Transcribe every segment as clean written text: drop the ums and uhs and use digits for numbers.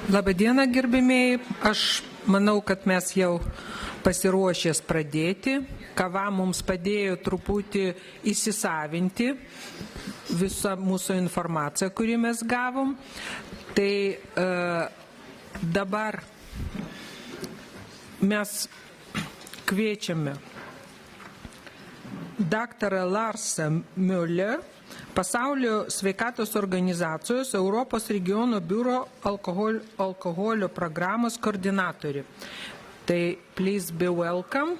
Labadiena, gerbimieji. Aš manau, kad mes jau pasiruošęs pradėti. Kava mums padėjo truputį įsisavinti visą mūsų informaciją, kurį mes gavom. Tai dabar mes kviečiame daktarą Larsą Müller, Pasaulio sveikatos organizacijos Europos regiono biuro alkoholio programos koordinatorį. Tai please be welcome.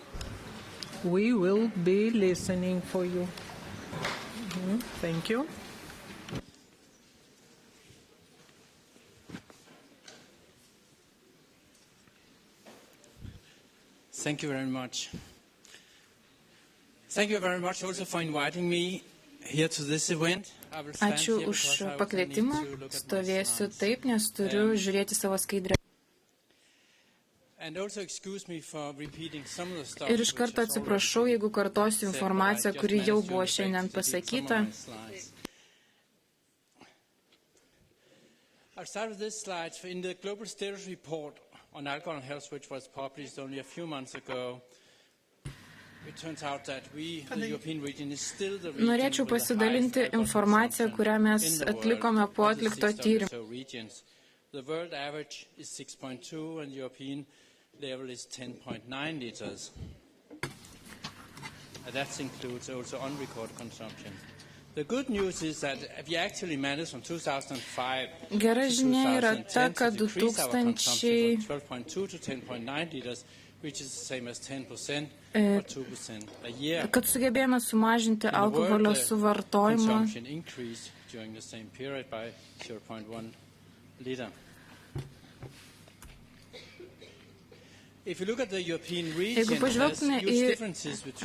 We will be listening for you. Thank you. Thank you very much. Thank you very much also for inviting me here to this event. Ačiū už pakvietimą. Stovėsiu taip, nes turiu žiūrėti savo skaidrę. Ir iš karto atsiprašau, jeigu kartosiu informaciją, kuri jau buvo šiandien pasakyta. I'll start with this slide. In the Global Status Report on Alcohol and Health, which was published only a few months ago, Norėčiau pasidalinti informaciją, kurią mes atlikome po atlikto tyrimo. The world average is 6.2 and European level is 10.9 liters. That includes also unrecorded consumption. The good news is that we actually managed from 2005 Gera žinia yra ta, kad 2000 12.2 to 10.9 liters, which is the same as 10%. Kad sugebėjome sumažinti alkoholio suvartojimą. Jeigu pažvelgtume į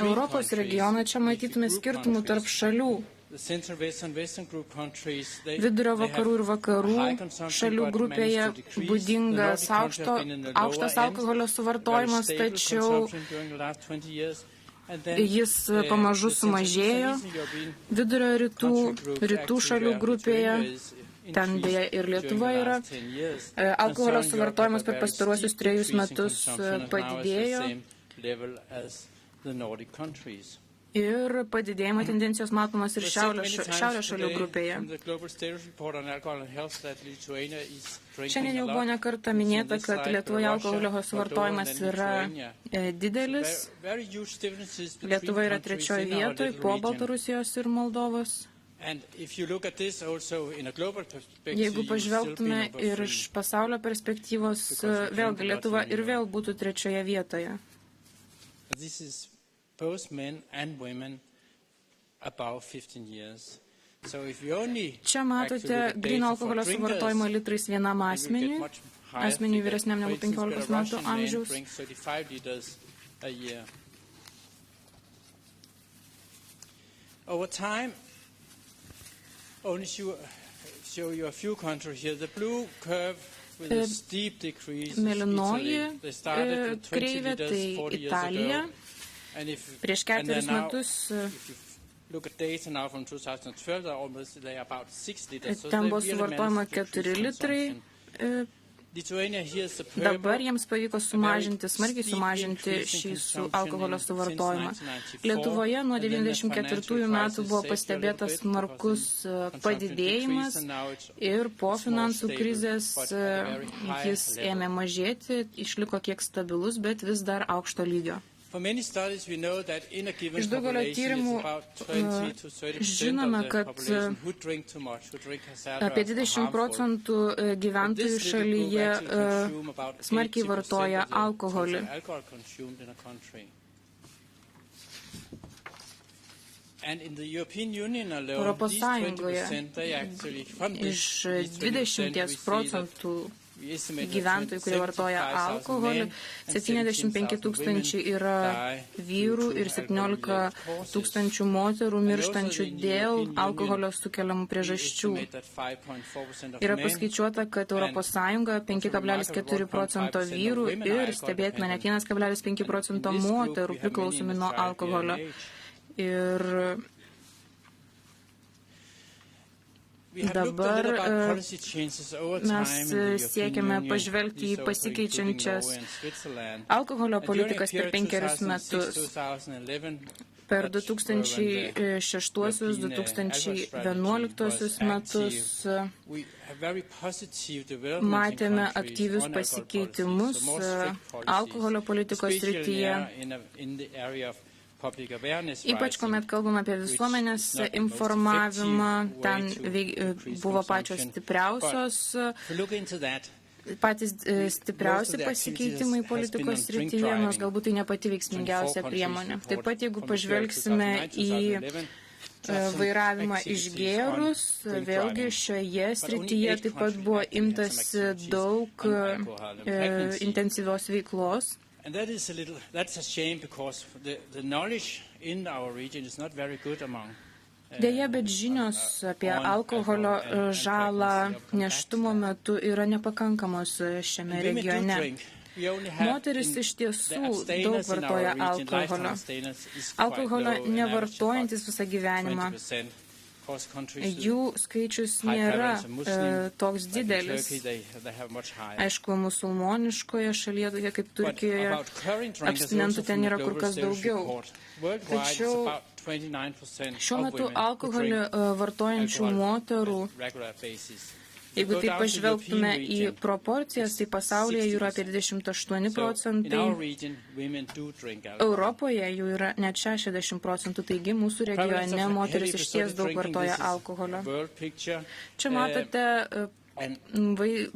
Europos regioną, čia matytume skirtumų tarp šalių. Vidurio vakarų ir vakarų šalių grupėje būdingas aukštas alkoholio suvartojimas, tačiau jis pamažu sumažėjo. Vidurio rytų šalių grupėje, ten beje ir Lietuva yra, alkoholio suvartojimas per pastaruosius 3 metus padidėjo. Ir padidėjimo tendencijos matomas ir šiaurės šalių grupėje. Šiandien jau buvo nekartą minėta, kad Lietuvoje alkoholio suvartojimas yra didelis. Lietuva yra 3 vietoje po Baltarusijos ir Moldovos. Jeigu pažvelgtume ir iš pasaulio perspektyvos, vėlgi Lietuva ir vėl būtų 3 vietoje. Both men and women above 15 years. Čia matote gryno alkoholio suvartojimo litrais vienam asmeniui vyresniam negu 15 metų amžiaus. Over time, only show you a few countries here. The blue curve with a steep decrease is Italy. They started with 20 liters 40 years ago. Prieš 4 metus ten buvo suvartojama 4 litrai. Dabar jiems pavyko smarkiai sumažinti šį alkoholio suvartojimą. Lietuvoje nuo 1994 metų buvo pastebėtas smarkus padidėjimas ir po finansų krizės jis ėmė mažėti, išliko kiek stabilus, bet vis dar aukšto lygio. Iš daugelio tyrimų žinome, kad apie 20% gyventojų šalyje smarkiai vartoja alkoholį. Europos Sąjungoje iš 20% gyventojų, kurie vartoja alkoholį, 75 000 yra vyrų ir 17 000 moterų mirštančių dėl alkoholio sukeliamų priežasčių. Yra paskaičiuota, kad Europos Sąjunga 5,4% vyrų ir stebėtina net 1,5% moterų priklausomi nuo alkoholio. Ir Dabar mes siekiame pažvelgti į pasikeičiančias alkoholio politikas per 5 metus. Per 2006-2011 metus matėme aktyvius pasikeitimus alkoholio politikos srityje. Ypač, kuomet kalbame apie visuomenės informavimą, ten buvo patys stipriausi pasikeitimai politikos srityje, nors galbūt tai ne pati veiksmingiausia priemonė. Taip pat, jeigu pažvelgsime į vairavimą išgėrus, vėlgi šioje srityje taip pat buvo imtasi daug intensyvios veiklos. And that's a shame because the knowledge in our region is not very good among. Deja, bet žinios apie alkoholio žalą nėštumo metu yra nepakankamos šiame regione. Moteris iš tiesų daug vartoja alkoholio. Alkoholio nevartojantis visą gyvenimą. Jų skaičius nėra toks didelis. Aišku, musulmoniškoje šalyje, tokia kaip Turkijoje, abstinentų ten yra kur kas daugiau. Tačiau šiuo metu alkoholį vartojančių moterų, jeigu taip pažvelgtume į proporcijas, tai pasaulyje jų yra apie 28%, Europoje jų yra net 60%, taigi mūsų regione moteris išties daug vartoja alkoholio. Čia matote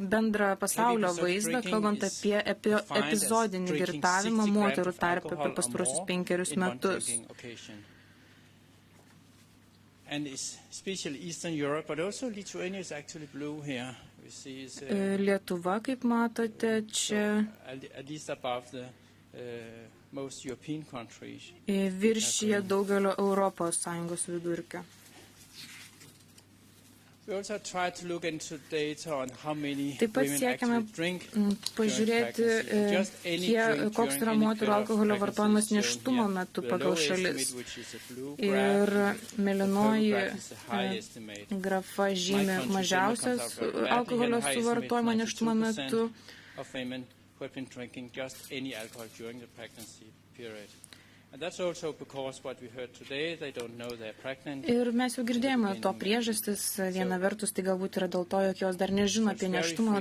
bendrą pasaulio vaizdą, kalbant apie epizodinį girtavimą moterų tarpe per pastaruosius 5 metus. And especially Eastern Europe, but also Lithuania is actually blue here. We see Lietuva, kaip matote, čia at least above the most European countries. Viršyje daugelio Europos Sąjungos vidurkio. Taip pat siekiame pažiūrėti, koks yra moterų alkoholio vartojimas nėštumo metu pagal šalis. Ir mėlynoji grafa žymi mažiausias alkoholio suvartojimą nėštumo metu. Ir mes jau girdėjome to priežastis, viena vertus, tai galbūt yra dėl to, jog jos dar nežino apie nėštumą,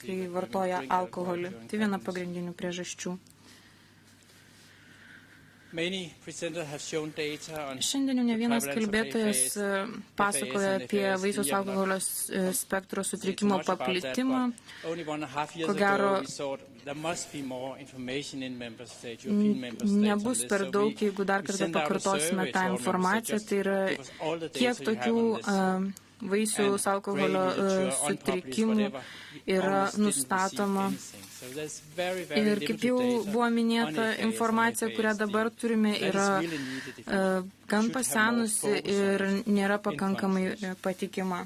kai vartoja alkoholį. Tai viena pagrindinių priežasčių. Šiandien ne vienas kalbėtojas pasakoja apie vaisiaus alkoholio spektro sutrikimo paplitimą. Ko gero, nebus per daug, jeigu dar kartą pakartosime tą informaciją. Tai yra, kiek tokių vaisiaus alkoholio sutrikimų yra nustatoma. Ir kaip jau buvo minėta, informacija, kurią dabar turime, yra gan pasenusi ir nėra pakankamai patikima.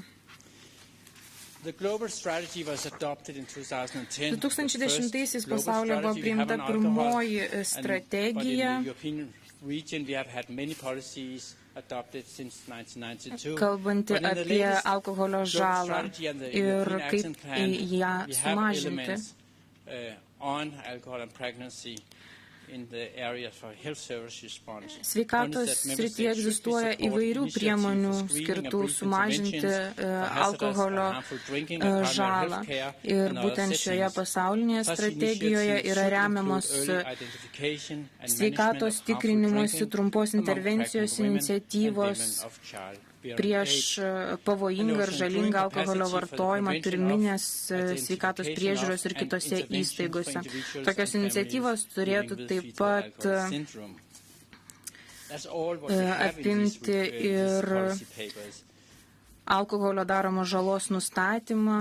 2010-aisiais pasaulyje buvo priimta pirmoji strategija, kalbanti apie alkoholio žalą ir kaip ją sumažinti. Sveikatos srityje egzistuoja įvairių priemonių skirtų sumažinti alkoholio žalą. Ir būtent šioje pasaulinėje strategijoje yra remiamos sveikatos tikrinimuose trumpos intervencijos iniciatyvos prieš pavojingą ir žalingą alkoholio vartojimą pirminės sveikatos priežiūros ir kitose įstaigose. Tokios iniciatyvos turėtų taip pat apimti ir alkoholio daromos žalos nustatymą.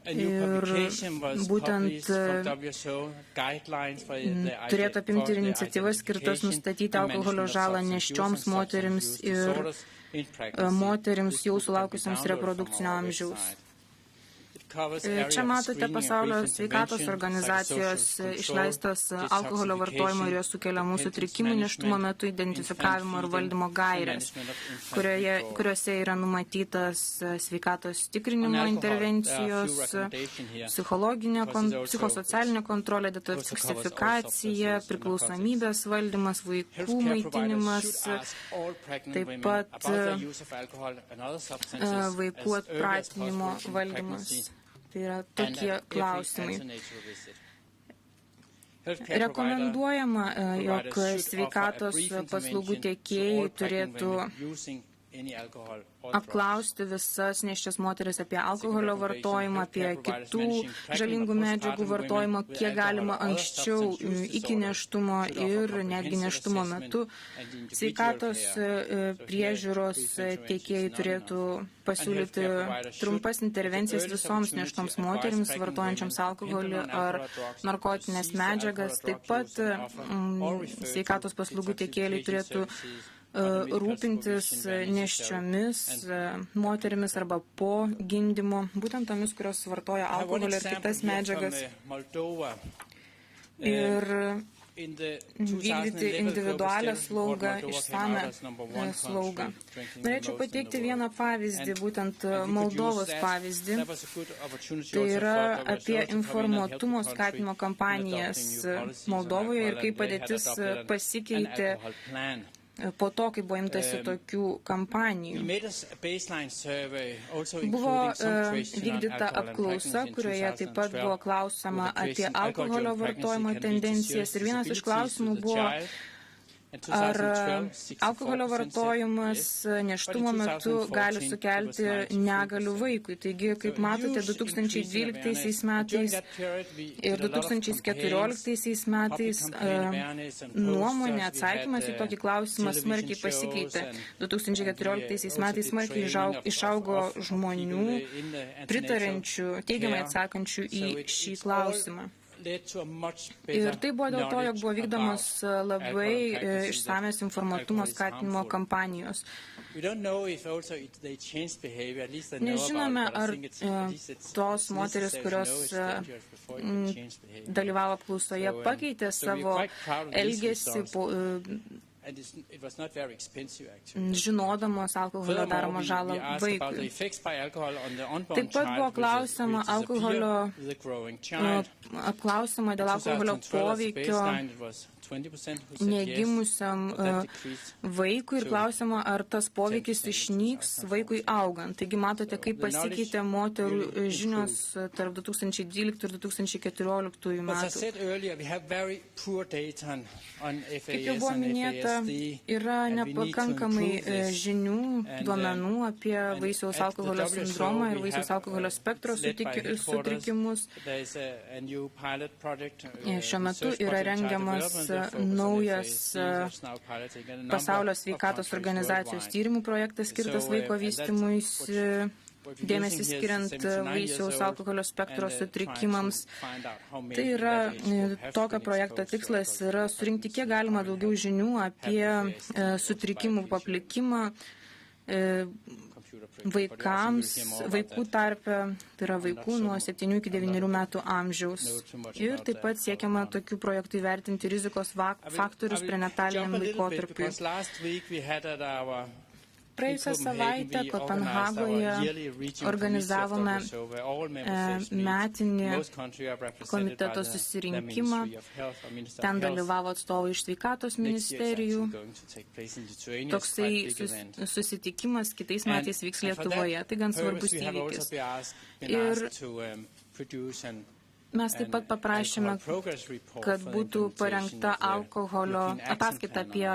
Ir būtent turėtų apimti ir iniciatyvas skirtas nustatyti alkoholio žalą nėščioms moterims ir moterims jau sulaukusiams reprodukcinio amžiaus. Čia matote Pasaulio sveikatos organizacijos išleistas alkoholio vartojimo ir jo sukeliamų sutrikimų nėštumo metu identifikavimo ir valdymo gairės, kuriuose yra numatytas sveikatos tikrinimo intervencijos, psichosocialinė kontrolė, detoksifikacija, priklausomybės valdymas, vaikų maitinimas, taip pat vaikų atpratinimo valdymas. Tai yra tokie klausimai. Rekomenduojama, jog sveikatos paslaugų tiekėjai turėtų apklausti visas nėščias moteris apie alkoholio vartojimą, apie kitų žalingų medžiagų vartojimą, kiek galima anksčiau iki nėštumo ir netgi nėštumo metu. Sveikatos priežiūros teikėjai turėtų pasiūlyti trumpas intervencijas visoms nėštoms moterims vartojančiams alkoholį ar narkotinės medžiagas. Taip pat sveikatos paslaugų teikėjai turėtų rūpintis nėščiomis moterimis arba po gimdymo, būtent tomis, kurios vartoja alkoholį ir kitas medžiagas. Ir vykdyti individualią slaugą, išsame slaugą. Norėčiau pateikti vieną pavyzdį, būtent Moldovos pavyzdį. Tai yra apie informuotumo skatinimo kampanijas Moldovoje ir kaip padėtis pasikeitė po to, kai buvo imtasi tokių kampanijų. Buvo vykdyta apklausa, kurioje taip pat buvo klausama apie alkoholio vartojimo tendencijas ir vienas iš klausimų buvo, ar alkoholio vartojimas nėštumo metu gali sukelti negalių vaikui. Taigi, kaip matote, 2012 metais ir 2014 metais nuomonė, atsakymas į tokį klausimą smarkiai pasikeitė. 2014 metais smarkiai išaugo žmonių pritarančių, teigiamai atsakančių į šį klausimą. Ir tai buvo dėl to, jog buvo vykdomos labai išsamės informatumo skatinimo kampanijos. Nežinome, ar tos moteris, kurios dalyvavo apklausoje, pakeitė savo elgesį žinodamos alkoholio daromą žalą vaikui. Taip pat buvo klausima apklausima dėl alkoholio poveikio negimusiam vaikui ir klausima, ar tas poveikis išnyks vaikui augant. Taigi matote, kaip pasikeitė moterų žinios tarp 2012 ir 2014 metų. Kaip jau buvo minėta, yra nepakankamai žinių, duomenų apie vaisiaus alkoholio sindromą ir vaisiaus alkoholio spektro sutrikimus. Šiuo metu yra rengiamas naujas Pasaulio sveikatos organizacijos tyrimų projektas skirtas vaiko vystymuisi, dėmesį skiriant vaisiaus alkoholio spektro sutrikimams. Tai yra, tokio projekto tikslas yra surinkti kiek galima daugiau žinių apie sutrikimų paplikimą vaikams, vaikų tarpe, tai yra vaikų nuo 7 iki 9 metų amžiaus. Ir taip pat siekiama tokių projektų įvertinti rizikos faktorius prenataliniam laikotarpiui. Praėjusią savaitę Kopenhagoje organizavome metinį komiteto susirinkimą. Ten dalyvavo atstovai iš sveikatos ministerijų. Toksai susitikimas kitais metais vyks Lietuvoje. Tai gan svarbus įvykis. Ir mes taip pat paprašėme, kad būtų parengta alkoholio ataskaita apie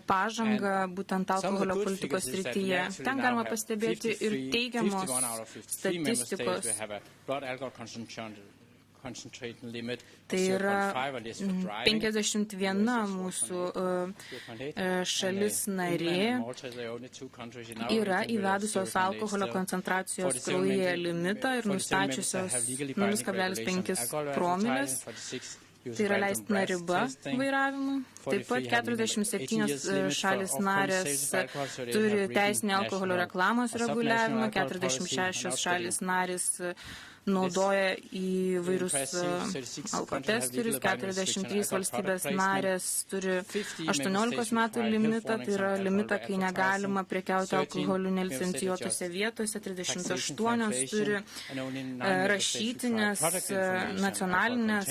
pažangą būtent alkoholio politikos srityje. Ten galima pastebėti ir teigiamos statistikos. Tai yra 51 mūsų šalis narė yra įvedusios alkoholio koncentracijos kraujyje limitą ir nustačiusios 0,5 promilės. tai yra leistina riba vairavimui. Taip pat 47 šalis narės turi teisinį alkoholio reklamos reguliavimą, 46 šalis narės naudoja įvairius alkotesterius, 43 valstybės narės turi 18 metų limitą, tai yra limitą, kai negalima prekiauti alkoholiu nelicencijuotose vietose, 38 turi rašytinės nacionalinės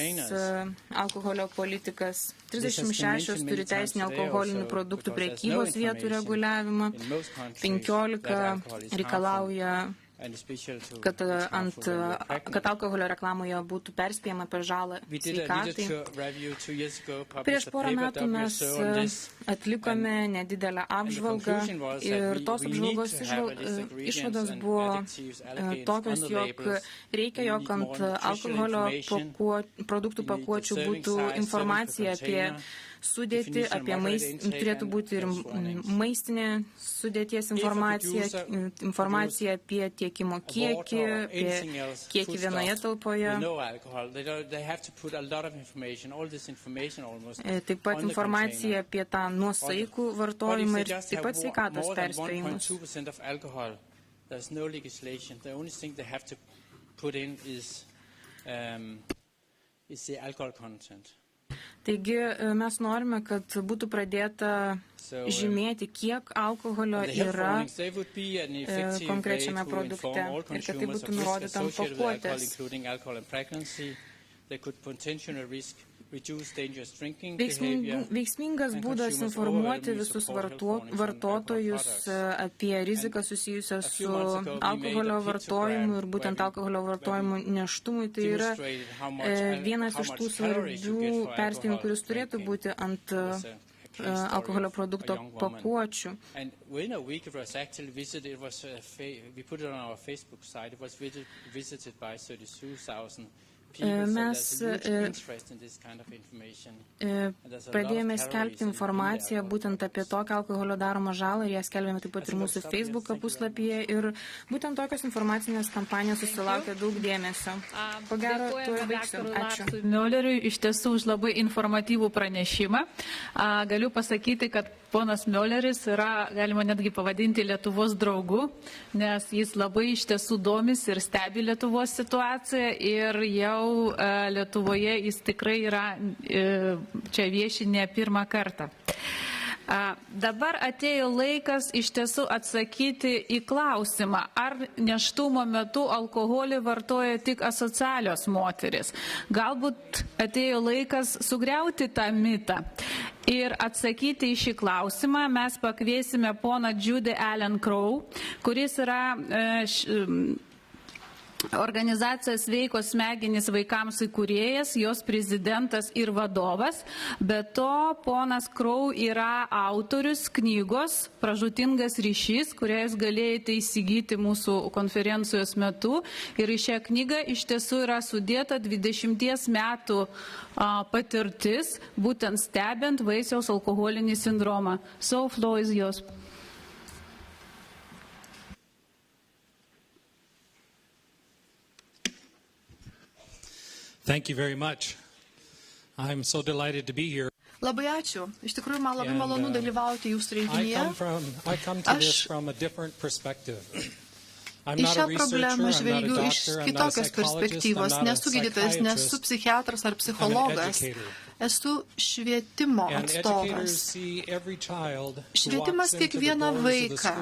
alkoholio politikas, 36 turi teisinį alkoholinių produktų prekybos vietų reguliavimą, 15 reikalauja kad alkoholio reklamoje būtų perspėjama apie žalą sveikatai. Prieš porą metų mes atlikome nedidelę apžvalgą ir tos apžvalgos išvados buvo tokios, jog reikia, jog ant alkoholio produktų pakuočių būtų informacija apie sudėtį, turėtų būti ir maistinė sudėties informacija apie tiekimo kiekį, apie kiekį vienoje talpoje. Taip pat informacija apie tą nuosaikų vartojimą ir taip pat sveikatos perspėjimus. Taigi mes norime, kad būtų pradėta žymėti, kiek alkoholio yra konkrečiame produkte ir kad tai būtų nurodyta ant pakuotės. Veiksmingas būdas informuoti visus vartotojus apie riziką susijusią su alkoholio vartojimu ir būtent alkoholio vartojimu nėštumui, tai yra vienas iš tų svarbių perspėjimų, kuris turėtų būti ant alkoholio produkto pakuočių. Mes pradėjome skelbti informaciją būtent apie tokią alkoholio daromą žalą ir ją skelbėme taip pat ir mūsų Facebook puslapyje ir būtent tokios informacinės kampanijos susilaukė daug dėmesio. Po gero, tuo ir baigsiu. Ačiū. Mioleriui iš tiesų už labai informatyvų pranešimą. Galiu pasakyti, kad ponas Mioleris yra, galima netgi pavadinti, Lietuvos draugu, nes jis labai iš tiesų domisi ir stebi Lietuvos situaciją ir jau Lietuvoje jis tikrai yra čia vieši ne pirmą kartą. Dabar atėjo laikas iš tiesų atsakyti į klausimą, ar nėštumo metu alkoholį vartoja tik asocialios moteris. Galbūt atėjo laikas sugriauti tą mitą. Ir atsakyti į šį klausimą mes pakviesime poną Judy Allen Crow, kuris yra organizacijos Sveikos smegenys vaikams įkūrėjas, jos prezidentas ir vadovas. Be to, ponas Crow yra autorius knygos Pražūtingas ryšys, kurią jūs galėjote įsigyti mūsų konferencijos metu. Ir į šią knygą iš tiesų yra sudėta 20 metų patirtis, būtent stebint vaisiaus alkoholinį sindromą. So, floor is yours. Thank you very much. I'm so delighted to be here. Labai ačiū. Iš tikrųjų, man labai malonu dalyvauti jūsų renginyje. Į šią problemą žvelgiu iš kitokios perspektyvos. Nesu gydytojas, nesu psichiatras ar psichologas. Esu švietimo atstovas. Švietimas kiekvieną vaiką,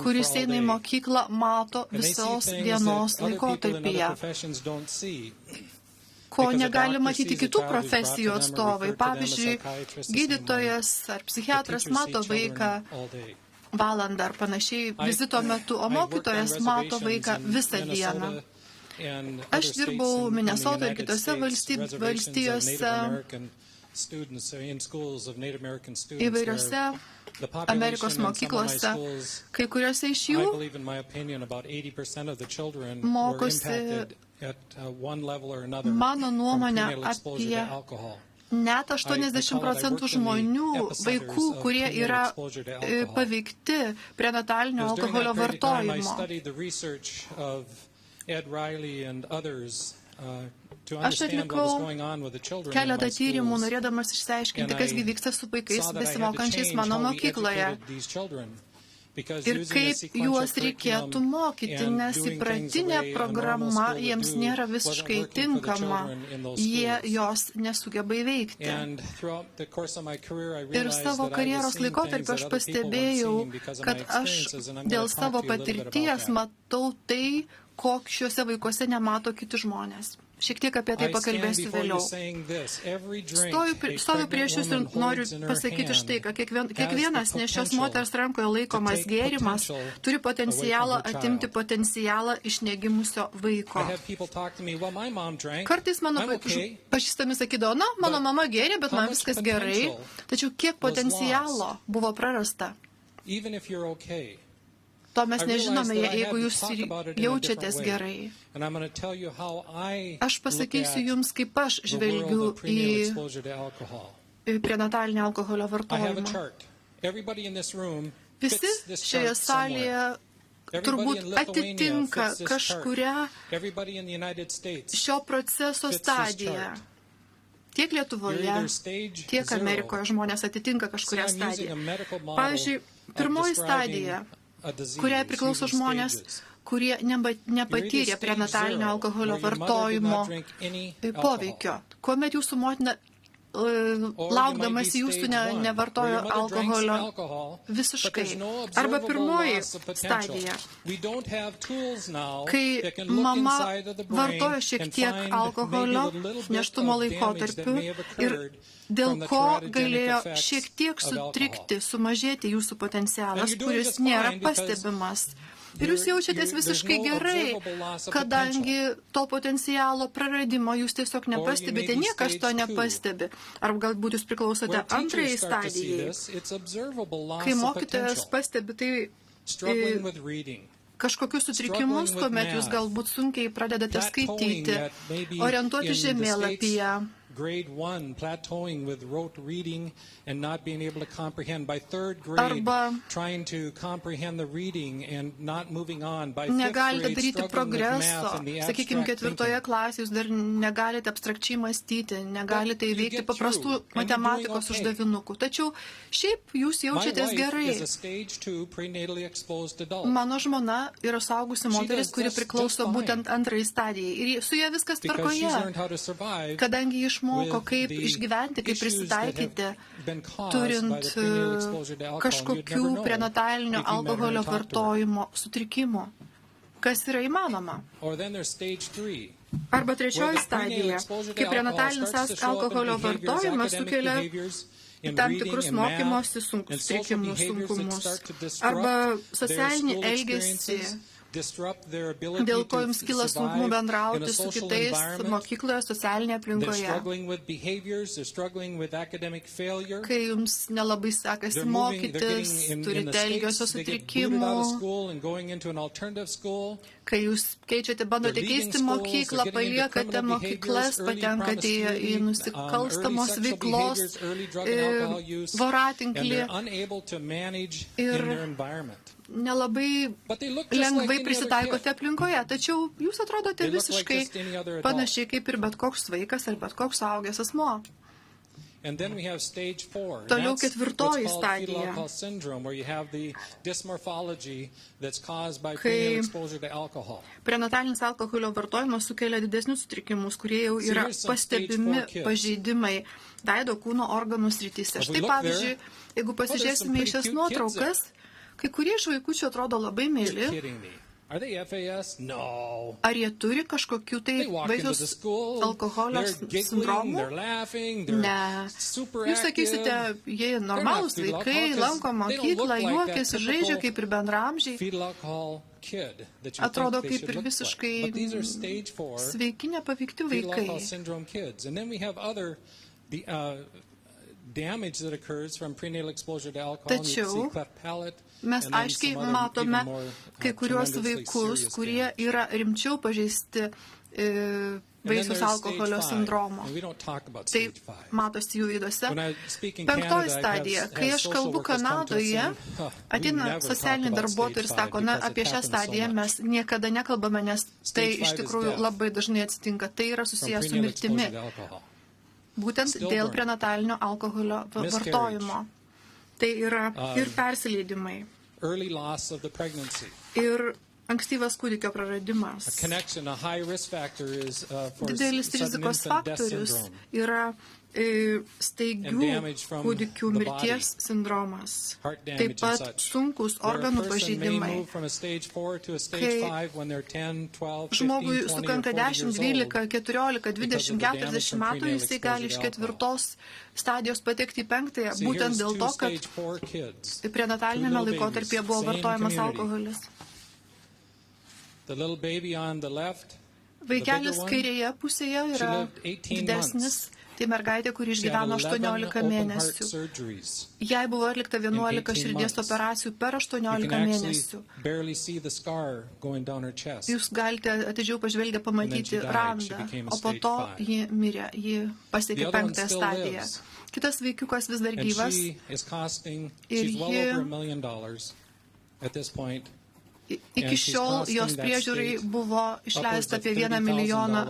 kuris eina į mokyklą, mato visos dienos laikotarpyje, ko negali matyti kitų profesijų atstovai. Pavyzdžiui, gydytojas ar psichiatras mato vaiką valandą ar panašiai vizito metu, o mokytojas mato vaiką visą dieną. Aš dirbau Minnesota ir kitose valstijose, įvairiose Amerikos mokyklose, kai kuriuose iš jų mokosi, mano nuomonė, apie net 80% žmonių, vaikų, kurie yra paveikti prenatalinio alkoholio vartojimo. Aš atlikau keletą tyrimų, norėdamas išsiaiškinti, kas vyksta su vaikais besimokančiais mano mokykloje ir kaip juos reikėtų mokyti, nes įpratinė programa jiems nėra visiškai tinkama, jie jos nesugeba įveikti. Ir savo karjeros laikotarpiu aš pastebėjau, kad aš dėl savo patirties matau tai, ko šiuose vaikuose nemato kiti žmonės. Šiek tiek apie tai pakalbėsiu vėliau. Stoviu prieš jūs ir noriu pasakyti štai, kad kiekvienas nešios moters rankoje laikomas gėrimas turi potencialą atimti potencialą iš negimusio vaiko. Kartais mano pažįstami sakydavo, na, mano mama gėrė, bet man viskas gerai. Tačiau kiek potencialo buvo prarasta? To mes nežinome, jeigu jūs jaučiatės gerai. Aš pasakysiu jums, kaip aš žvelgiu į prenatalinį alkoholio vartojimą. Visi šioje salėje turbūt atitinka kažkurią šio proceso stadiją. Tiek Lietuvoje, tiek Amerikoje žmonės atitinka kažkurią stadiją. Pavyzdžiui, pirmoji stadija, kuriai priklauso žmonės, kurie nepatyrė prenatalinio alkoholio vartojimo poveikio. Kuomet jūsų motina, laukdamas jūsų, nevartojo alkoholio visiškai. Arba pirmoji stadija, kai mama vartojo šiek tiek alkoholio nėštumo laikotarpiu ir dėl ko galėjo šiek tiek sutrikti, sumažėti jūsų potencialas, kuris nėra pastebimas. Ir jūs jaučiatės visiškai gerai, kadangi to potencialo praradimo jūs tiesiog nepastebite, niekas to nepastebi. Ar galbūt jūs priklausote antrajai stadijai, kai mokytojas pastebi tai kažkokius sutrikimus, kuomet jūs galbūt sunkiai pradedate skaityti, orientuoti žemėlapyje. Grade 1, plateauing with rote reading and not being able to comprehend. By third grade, trying to comprehend the reading and not moving on. By fifth grade, struggling with math and the abstract thinking. Ketvirtoje klasėje jūs dar negalite abstrakčiai mąstyti, negalite įveikti paprastų matematikos uždavinukų. Tačiau šiaip jūs jaučiatės gerai. Mano žmona yra saugusi moteris, kuri priklauso būtent antrai stadijai. Ir su ja viskas tvarkoje, kadangi išmoko, kaip išgyventi, kaip prisitaikyti, turint kažkokių prenatalinio alkoholio vartojimo sutrikimų, kas yra įmanoma. Arba trečioji stadija, kai prenatalinis alkoholio vartojimas sukelia tam tikrus mokymosi sunkumus, arba socialinį elgesį, dėl ko jums kyla sunkumų bendrauti su kitais mokykloje, socialinėje aplinkoje. Kai jums nelabai sekasi mokytis, turite elgesio sutrikimų, kai jūs keičiate, bandote keisti mokyklą, paliekate mokyklas, patenkate į nusikalstamos veiklos voratinklį ir nelabai lengvai prisitaikote aplinkoje, tačiau jūs atrodote visiškai panašiai kaip ir bet koks vaikas ar bet koks suaugęs asmuo. Toliau ketvirtoji stadija, kai prenatalinis alkoholio vartojimas sukelia didesnius sutrikimus, kurie jau yra pastebimi pažeidimai veido kūno organų srityse. Štai pavyzdžiui, jeigu pasižiūrėsime į šias nuotraukas, kai kurie iš vaikučių atrodo labai mieli. Ar jie turi kažkokių tai vaisiaus alkoholio sindromų? Ne. Jūs sakysite, jie normalūs vaikai, lanko mokyklą, juokiasi, žaidžia kaip ir bendraamžiai. Atrodo kaip ir visiškai sveiki, nepaveikti vaikai. Tačiau mes aiškiai matome kai kuriuos vaikus, kurie yra rimčiau pažeisti vaisiaus alkoholio sindromo. Tai matosi jų veiduose. 5 stadija. Kai aš kalbu Kanadoje, ateina socialiniai darbuotojai ir sako, na, apie šią stadiją mes niekada nekalbame, nes tai iš tikrųjų labai dažnai atsitinka. Tai yra susijęs su mirtimi. Būtent dėl prenatalinio alkoholio vartojimo. Tai yra ir persileidimai. Ir ankstyvas kūdikio praradimas. Didelis rizikos faktorius yra staigių kūdikių mirties sindromas. Taip pat sunkus organų pažeidimai. Kai žmogui sukanka 10, 12, 14, 20, 40 metų, jisai gali iš 4 stadijos patekti į 5, būtent dėl to, kad prenatalinėme laikotarpyje buvo vartojamas alkoholis. Vaikelis kairėje pusėje yra didesnis, tai mergaitė, kuri išgyveno 18 mėnesių. Jai buvo atlikta 11 širdies operacijų per 18 mėnesių. Jūs galite atidžiau pažvelgę pamatyti randą, o po to ji mirė, ji pasiekė 5 stadiją. Kitas vaikiukas vis dar gyvas ir iki šiol jos priežiūrai buvo išleista apie $1 milijoną.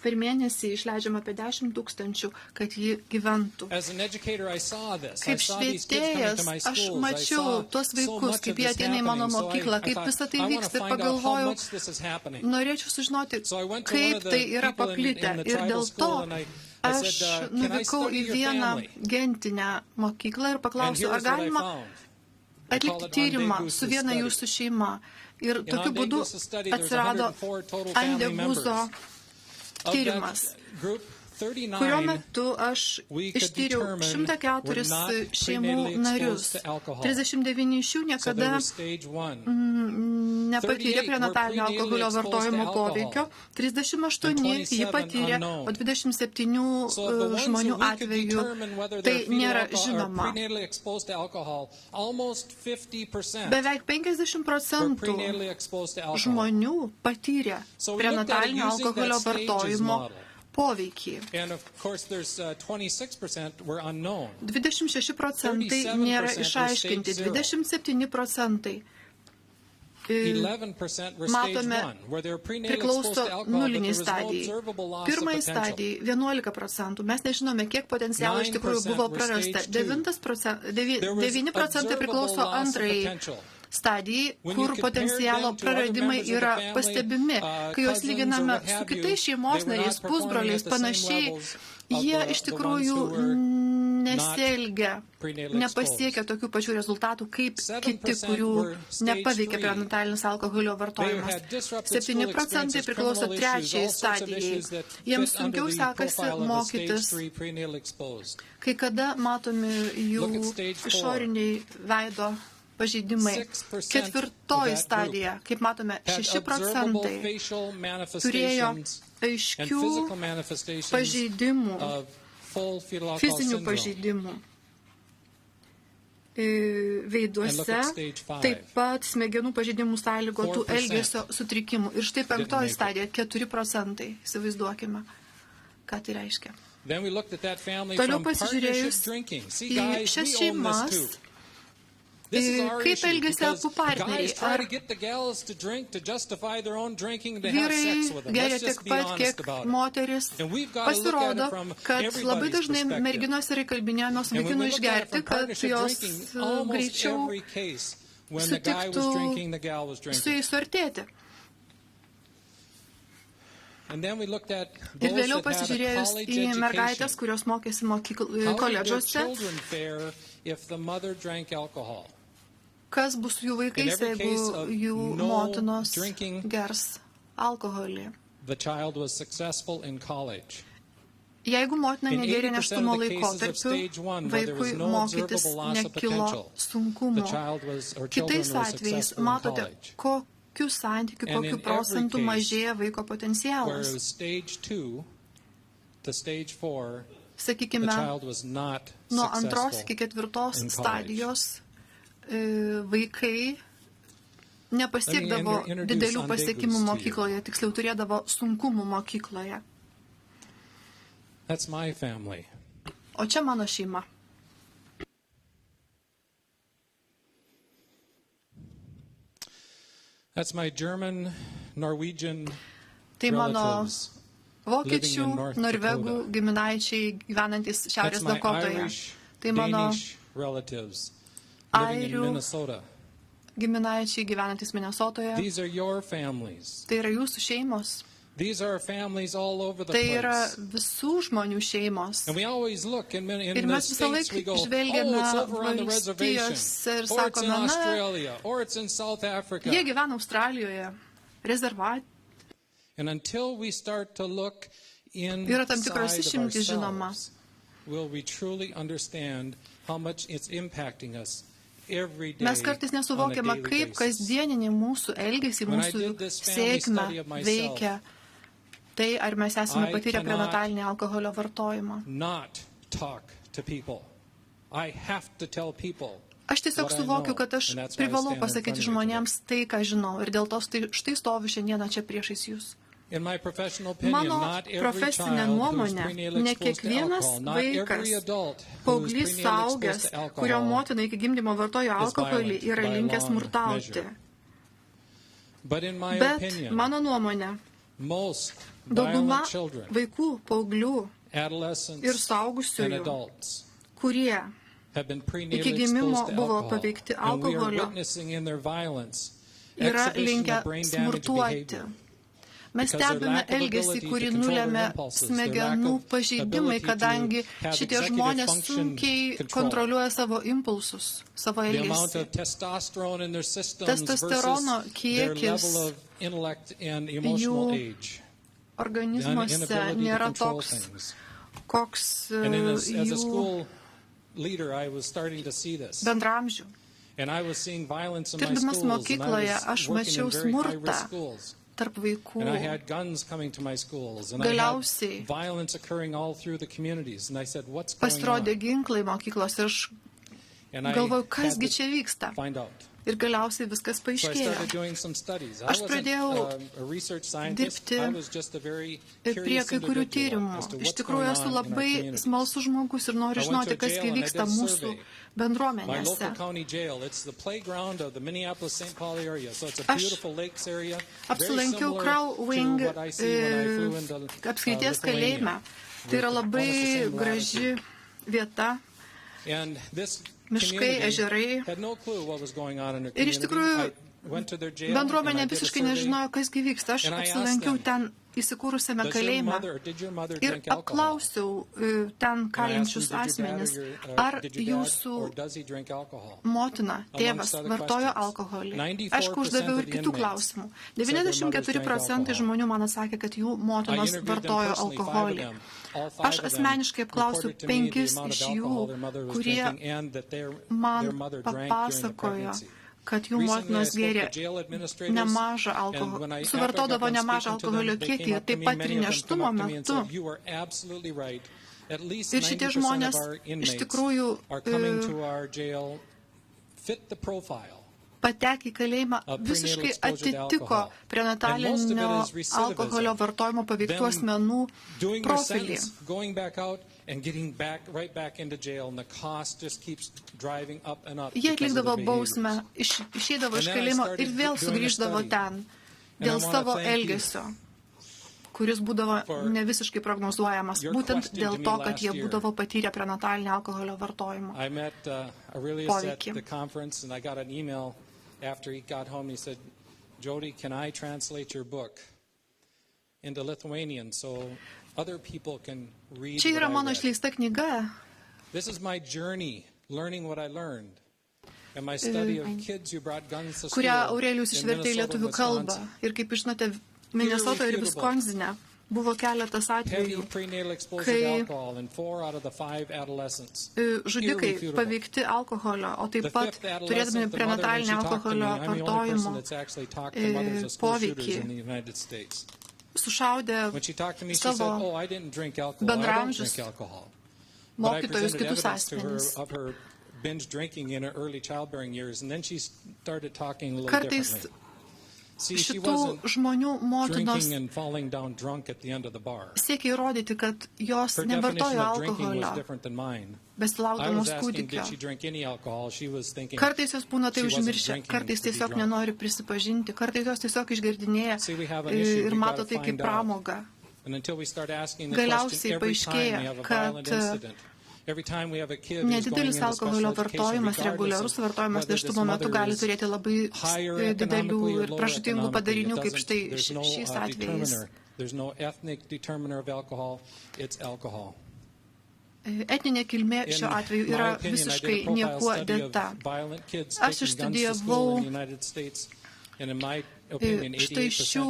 Per mėnesį išleidžiama apie 10 000, kad ji gyventų. Kaip švietėjas, aš mačiau tuos vaikus, kaip jie ateina į mano mokyklą, kaip visą tai vyksta ir pagalvojau, norėčiau sužinoti, kaip tai yra paplitę. Ir dėl to aš nuvykau į vieną gentinę mokyklą ir paklausiau, ar galima atlikti tyrimą su viena jūsų šeima. Ir tokiu būdu atsirado Andeguzo tyrimas, kurio metu aš ištyriau 104 šeimų narius. 39 iš jų niekada nepatyrė prenatalinio alkoholio vartojimo poveikio, 38 jį patyrė, o 27 žmonių atveju tai nėra žinoma. Beveik 50% žmonių patyrė prenatalinio alkoholio vartojimo poveikį. 26% nėra išaiškinti, 27% matome priklauso nuliniai stadijai. Pirmai stadijai 11%. Mes nežinome, kiek potencialo iš tikrųjų buvo prarasta. 9% priklauso antrai stadijai, kur potencialo praradimai yra pastebimi. Kai juos lyginame su kitais šeimos nariais, pusbroliais, panašiai, jie iš tikrųjų nesielgia, nepasiekia tokių pačių rezultatų kaip kiti, kurių nepaveikia prenatalinis alkoholio vartojimas. 7% priklauso trečiai stadijai. Jiems sunkiau sekasi mokytis. Kai kada matomi jų išoriniai veido pažeidimai. 4 stadija, kaip matome, 6% turėjo aiškių pažeidimų, fizinių pažeidimų veiduose, taip pat smegenų pažeidimų sąlygotų elgesio sutrikimų. Ir štai 5 stadija, 4%, įsivaizduokime, ką tai reiškia. Toliau pasižiūrėjus į šias šeimas, kaip elgiasi abu partneriai. Ar vyrai geria tiek pat, kiek moteris. Pasirodo, kad labai dažnai merginos yra įkalbinėjamos vaikinų išgerti, kad jos greičiau sutiktų su jais suartėti. Ir vėliau pasižiūrėjus į mergaitės, kurios mokėsi koledžuose, kas bus su jų vaikais, jeigu jų motinos gers alkoholį. Jeigu motina negėrė nėštumo laikotarpiu, vaikui mokytis nekilo sunkumo. Kitais atvejais matote, kokiu santykiu, kokiu procentu mažėja vaiko potencialas. Sakykime, nuo 2 iki 4 stadijos vaikai nepasiekdavo didelių pasiekimų mokykloje, tiksliau turėdavo sunkumų mokykloje. That's my family. O čia mano šeima. That's my German, Norwegian Tai mano relatives. vokiečių, norvegų giminaičiai gyvenantys Šiaurės Dakotoje. Tai mano airių giminaičiai gyvenantys Minnesotoje. Tai yra jūsų šeimos. Tai yra visų žmonių šeimos. Ir mes visą laiką žvelgiame valstijose ir sakome, jie gyvena Australijoje, rezervate. Yra tam tikros išimtys, žinoma. Mes kartais nesuvokiame, kaip kasdieninį mūsų elgesį, mūsų sėkmę veikia tai, ar mes esame patyrę prenatalinį alkoholio vartojimą. Aš tiesiog suvokiu, kad aš privalau pasakyti žmonėms tai, ką žinau, ir dėl to štai stoviu šiandieną čia priešais jūs. Mano profesinė nuomonė, ne kiekvienas vaikas, paauglys suaugęs, kurio motina iki gimdymo vartojo alkoholį, yra linkęs smurtauti. Bet mano nuomonė, dauguma vaikų, paauglių ir suaugusiųjų, kurie iki gimimo buvo paveikti alkoholio, yra linkę smurtuoti. Mes stebime elgesį, kurį nulėmė smegenų pažeidimai, kadangi šitie žmonės sunkiai kontroliuoja savo impulsus, savo elgesį. Testosterono kiekis jų organizmuose nėra toks, koks jų bendramžių. Dirbdamas mokykloje aš mačiau smurtą tarp vaikų. Galiausiai pasirodė ginklai mokyklos ir aš galvoju, kasgi čia vyksta. Ir galiausiai viskas paaiškėjo. Aš pradėjau dirbti prie kai kurių tyrimų. Iš tikrųjų, esu labai smalsus žmogus ir noriu žinoti, kas vyksta mūsų bendruomenėse. Aš apsilankiau Crow Wing apskrities kalėjime. Tai yra labai graži vieta. Miškai, ežerai. Ir iš tikrųjų bendruomenė visiškai nežinojo, kas vyksta. Aš apsilankiau ten įsikūrusiame kalėjime ir apklausiau ten kalinčius asmenis, ar jūsų motina, tėvas vartojo alkoholį. Aišku, uždaviau ir kitų klausimų. 94% žmonių man atsakė, kad jų motinos vartojo alkoholį. Aš asmeniškai apklausiau 5 iš jų, kurie man papasakojo, kad jų motinos gėrė nemažą alkoholį, suvartodavo nemažą alkoholio kiekį, taip pat ir nėštumo metu. Ir šitie žmonės iš tikrųjų patekę į kalėjimą visiškai atitiko prenatalinio alkoholio vartojimo paveiktų asmenų profilį. Jie atlikdavo bausmę, išeidavo iš kalėjimo ir vėl sugrįždavo ten dėl savo elgesio, kuris būdavo ne visiškai prognozuojamas, būtent dėl to, kad jie būdavo patyrę prenatalinį alkoholio vartojimo poveikį. After he got home, he said, Jody, can I translate your book into Lithuanian so other people can read Čia yra what I mano read? išleista knyga, This is my journey, learning what I learned. And my study of kids who brought guns to school kurią Aurelijus in išvertė į Minnesota, lietuvių kalbą. Wisconsin. Ir kaip žinote, Minnesotoje ir Wisconsine buvo keletas Heavy atvejų, prenatal exposure kai to alcohol in 4 out of the 5 adolescents. žudikai paveikti alkoholio, o taip pat turėdami prenatalinį alkoholio vartojimo poveikį, sušaudė savo bendramžius, mokytojus, kitus asmenis. binge drinking in her early childbearing years, and then she started talking a little Kartais differently. šitų žmonių motinos siekia įrodyti, kad jos nevartojo alkoholio, besilaukdamos kūdikio. Kartais jos būna tai užmiršę, kartais tiesiog nenori prisipažinti, kartais jos tiesiog išgirdinėja ir mato tai kaip pramogą. Galiausiai paaiškėja, kad nedidelis alkoholio vartojimas, reguliarus vartojimas nėštumo metu gali turėti labai didelių ir pražūtingų padarinių, kaip štai šiais atvejais. Etninė kilmė šiuo atveju yra visiškai niekuo dėta. Aš išstudijavau štai šių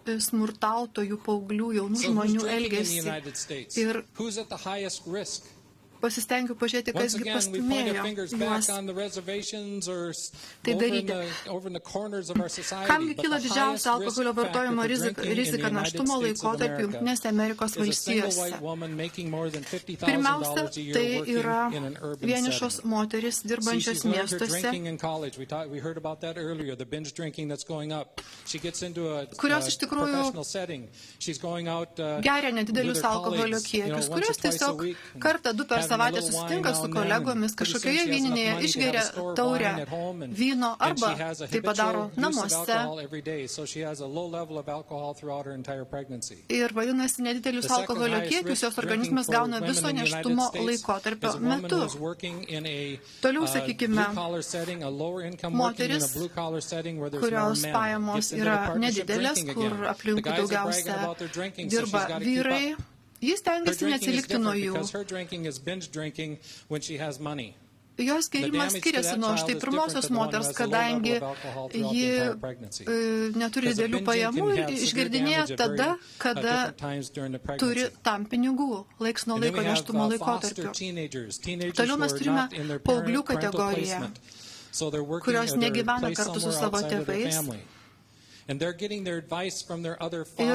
smurtautojų, paauglių, jaunų žmonių elgesį ir pasistengiu pažiūrėti, kasgi pastumėjo juos tai daryti. Kamgi kyla didžiausia alkoholio vartojimo rizika nėštumo laikotarpiu Jungtinėse Amerikos valstijose? Pirmiausia, tai yra vienišos moterys dirbančios miestuose, kurios iš tikrųjų geria nedidelius alkoholio kiekius, kurios tiesiog kartą, du per savaitę susitinka su kolegomis, kažkokioje vyninėje išgeria taurę vyno arba tai padaro namuose. Ir vadinasi, nedidelius alkoholio kiekius jos organizmas gauna viso nėštumo laikotarpio metu. Toliau, sakykime, moteris, kurios pajamos yra nedidelės, kur aplinkui daugiausia dirba vyrai, jis tengiasi neatsilikti nuo jų. Jos gėrimas skiriasi nuo štai pirmosios moters, kadangi ji neturi didelių pajamų ir išgirdinėja tada, kada turi tam pinigų, laiks nuo laiko nėštumo laikotarpio. Toliau mes turime paauglių kategoriją, kurios negyvena kartu su savo tėvais. Ir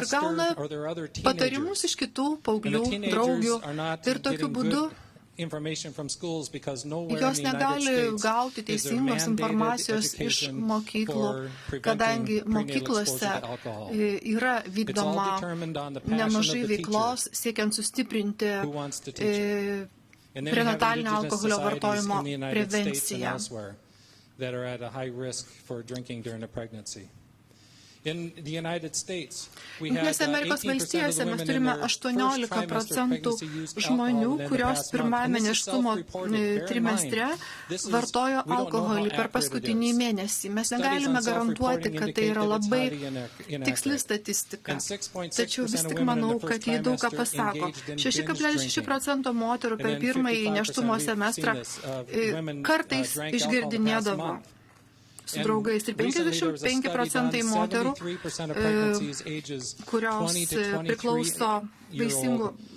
gauna patarimus iš kitų paauglių, draugių ir tokiu būdu jos negali gauti teisingos informacijos iš mokyklų, kadangi mokyklose yra vykdoma nemažai veiklos siekiant sustiprinti prenatalinio alkoholio vartojimo prevenciją. Jungtinėse Amerikos valstijose mes turime 18% žmonių, kurios pirmajame nėštumo trimestre vartojo alkoholį per paskutinį mėnesį. Mes negalime garantuoti, kad tai yra labai tiksli statistika. Tačiau vis tik manau, kad jie daug ką pasako. 6,6% moterų per pirmąjį nėštumo semestrą kartais išgirdinėdavo su draugais ir 55% moterų, kurios priklauso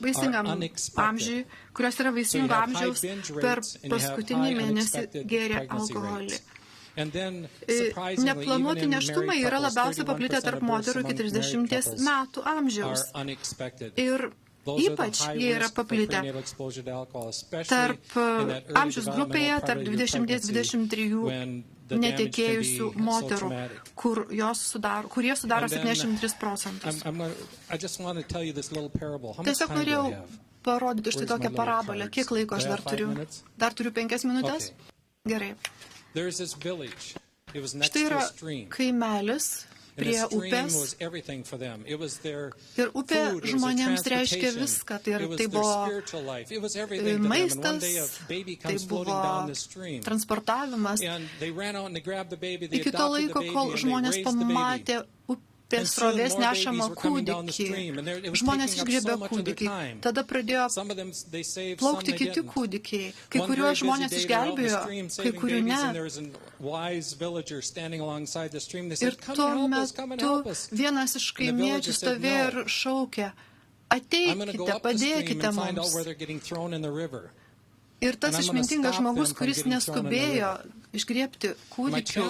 vaisingam amžiui, kurios yra vaisingo amžiaus, per paskutinį mėnesį gėrė alkoholį. Neplanuoti nėštumai yra labiausiai paplitę tarp moterų iki 30 metų amžiaus. Ir ypač jie yra paplitę tarp amžiaus grupėje, tarp 20-23 netekėjusių moterų, kurie sudaro 73%. Tiesiog norėjau parodyti štai tokią parabolę. Kiek laiko aš dar turiu? Dar turiu 5 minutės? Gerai. Štai yra kaimelis prie upės. Ir upė žmonėms reiškia viską. Tai buvo maistas, tai buvo transportavimas. Iki to laiko, kol žmonės pamatė upės srovės nešamą kūdikį. Žmonės išgriebė kūdikį. Tada pradėjo plaukti kiti kūdikiai. Kai kuriuos žmonės išgelbėjo, kai kurių ne. Ir tuo metu vienas iš kaimiečių stovėjo ir šaukė: ateikite, padėkite mums. Ir tas išmintingas žmogus, kuris neskubėjo išgriebti kūdikių,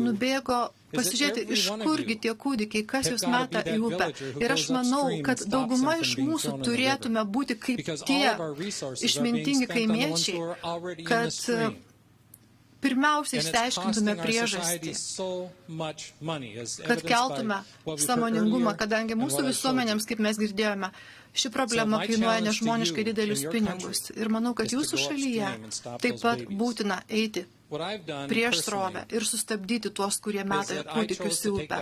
nubėgo pasižiūrėti, iš kurgi tie kūdikiai, kas jūs meta į upę. Ir aš manau, kad dauguma iš mūsų turėtume būti kaip tie išmintingi kaimiečiai, kad pirmiausia išsiaiškintume priežastį, kad keltume sąmoningumą, kadangi mūsų visuomenėms, kaip mes girdėjome, ši problema kainuoja nežmoniškai didelius pinigus. Ir manau, kad jūsų šalyje taip pat būtina eiti prieš srovę ir sustabdyti tuos, kurie meta kūdikius į upę.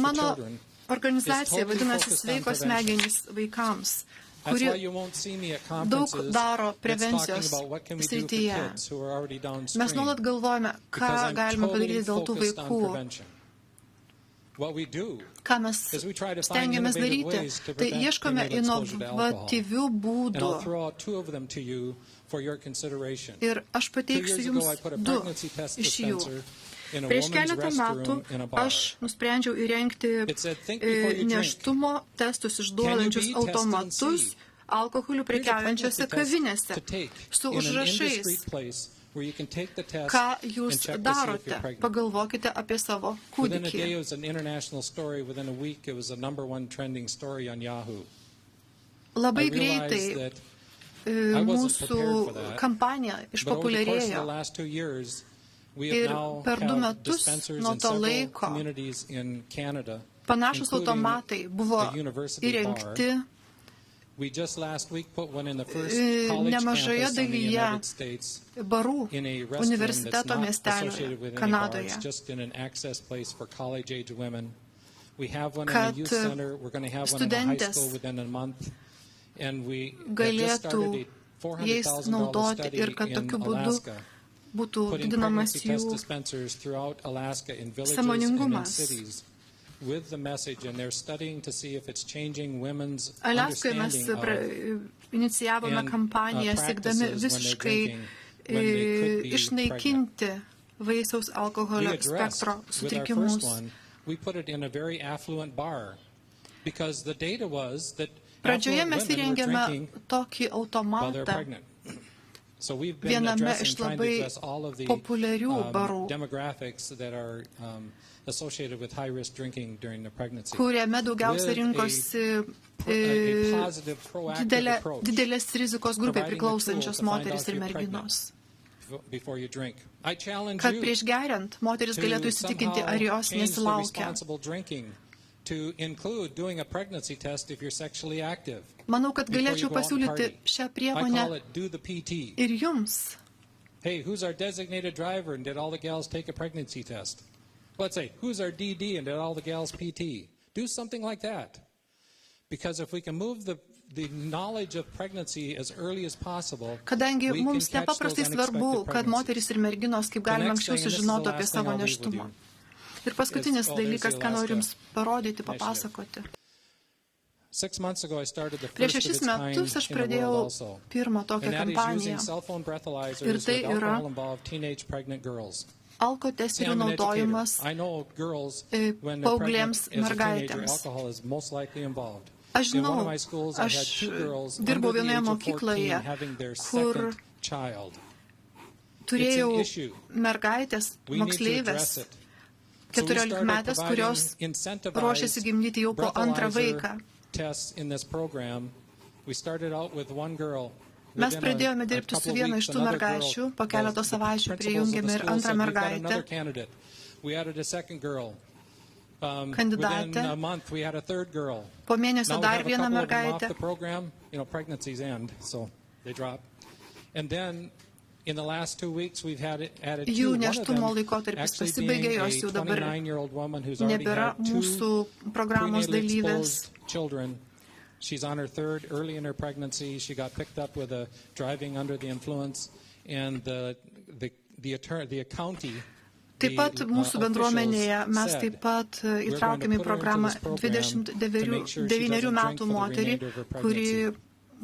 Mano organizacija vadinasi Sveikos smegenys vaikams, kuri daug daro prevencijos srityje. Mes nuolat galvojame, ką galime padaryti dėl tų vaikų. Ką mes stengiamės daryti, tai ieškome inovatyvių būdų. Ir aš pateiksiu jums 2 iš jų. Prieš keletą metų aš nusprendžiau įrengti nėštumo testus išduodančius automatus alkoholiu prekiaujančiose kavinėse su užrašais. Ką jūs darote? Pagalvokite apie savo kūdikį. Labai greitai mūsų kampanija išpopuliarėjo ir per 2 metus nuo to laiko panašus automatai buvo įrengti nemažoje dalyje barų universiteto miestelių Kanadoje, kad studentės galėtų jais naudoti ir kad tokiu būdu būtų didinamas jų sąmoningumas. Aliaskoje mes inicijavome kampaniją siekdami visiškai išnaikinti vaisiaus alkoholio spektro sutrikimus. Pradžioje mes įrengėme tokį automatą viename iš labai populiarių barų, kuriame daugiausia rinkosi didelės rizikos grupė priklausančios moteris ir merginos. Kad prieš geriant moteris galėtų įsitikinti, ar jos nesilaukia. Manau, kad galėčiau pasiūlyti šią priemonę ir jums. Hey, who's our designated driver and did all the gals take a pregnancy test? Let's say, who's our DD and did all the gals PT? Do something like that. Because if we can move the knowledge of pregnancy as early as possible, kadangi mums nepaprastai svarbu, kad moteris ir merginos kaip galima anksčiau sužinotų apie savo nėštumą. Ir paskutinis dalykas, ką noriu jums parodyti, papasakoti. Prieš 6 metus aš pradėjau pirmą tokią kampaniją. Ir tai yra alkotesterių naudojimas paauglėms mergaitėms. Aš žinau, aš dirbau vienoje mokykloje, kur turėjau mergaitės, moksleivės, 14 metės, kurios ruošiasi gimdyti jau po 2 vaiką. Mes pradėjome dirbti su viena iš tų mergaičių, po keleto savaičių prijungėme ir 2 mergaitę, kandidatę, po mėnesio dar vieną mergaitę. Jų nėštumo laikotarpis pasibaigė, jos jau dabar nebėra mūsų programos dalyvės. She's on her 3rd, early in her pregnancy. She got picked up with a driving under the influence, and the county. Taip pat mūsų bendruomenėje mes taip pat įtraukėme į programą 29 metų moterį, kuri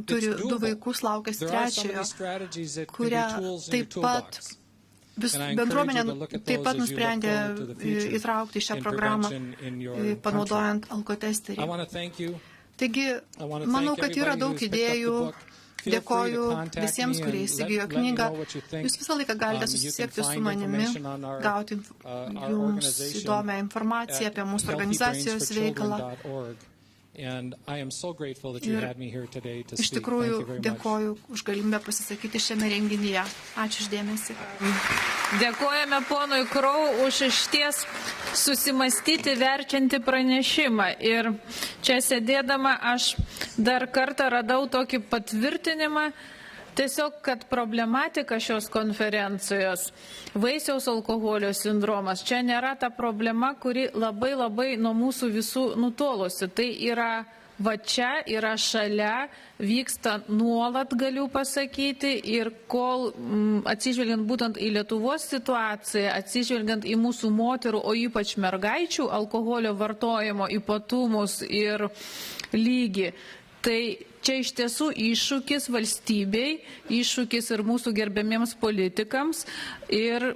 turi 2 vaikus, laukėsi 3, kurią taip pat bendruomenė taip pat nusprendė įtraukti šią programą, panaudojant alkotesterį. Taigi, manau, kad yra daug idėjų. Dėkoju visiems, kurie įsigijo knygą. Jūs visą laiką galite susisiekti su manimi, gauti jums įdomią informaciją apie mūsų organizacijos veiklą. Iš tikrųjų, dėkoju už galimybę pasisakyti šiame renginyje. Ačiū uždėmesi. Dėkojame ponui Krau už išties susimastyti, verčianti pranešimą. Ir čia sėdėdama aš dar kartą radau tokį patvirtinimą, tiesiog, kad problematika šios konferencijos, vaisiaus alkoholio sindromas, čia nėra ta problema, kuri labai nuo mūsų visų nutolusi. Tai yra va čia, yra šalia, vyksta nuolat, galiu pasakyti, ir kol atsižvelgiant būtent į Lietuvos situaciją, atsižvelgiant į mūsų moterų, o ypač mergaičių alkoholio vartojimo ypatumus ir lygį, tai čia iš tiesų iššūkis valstybei, iššūkis ir mūsų gerbiamiems politikams ir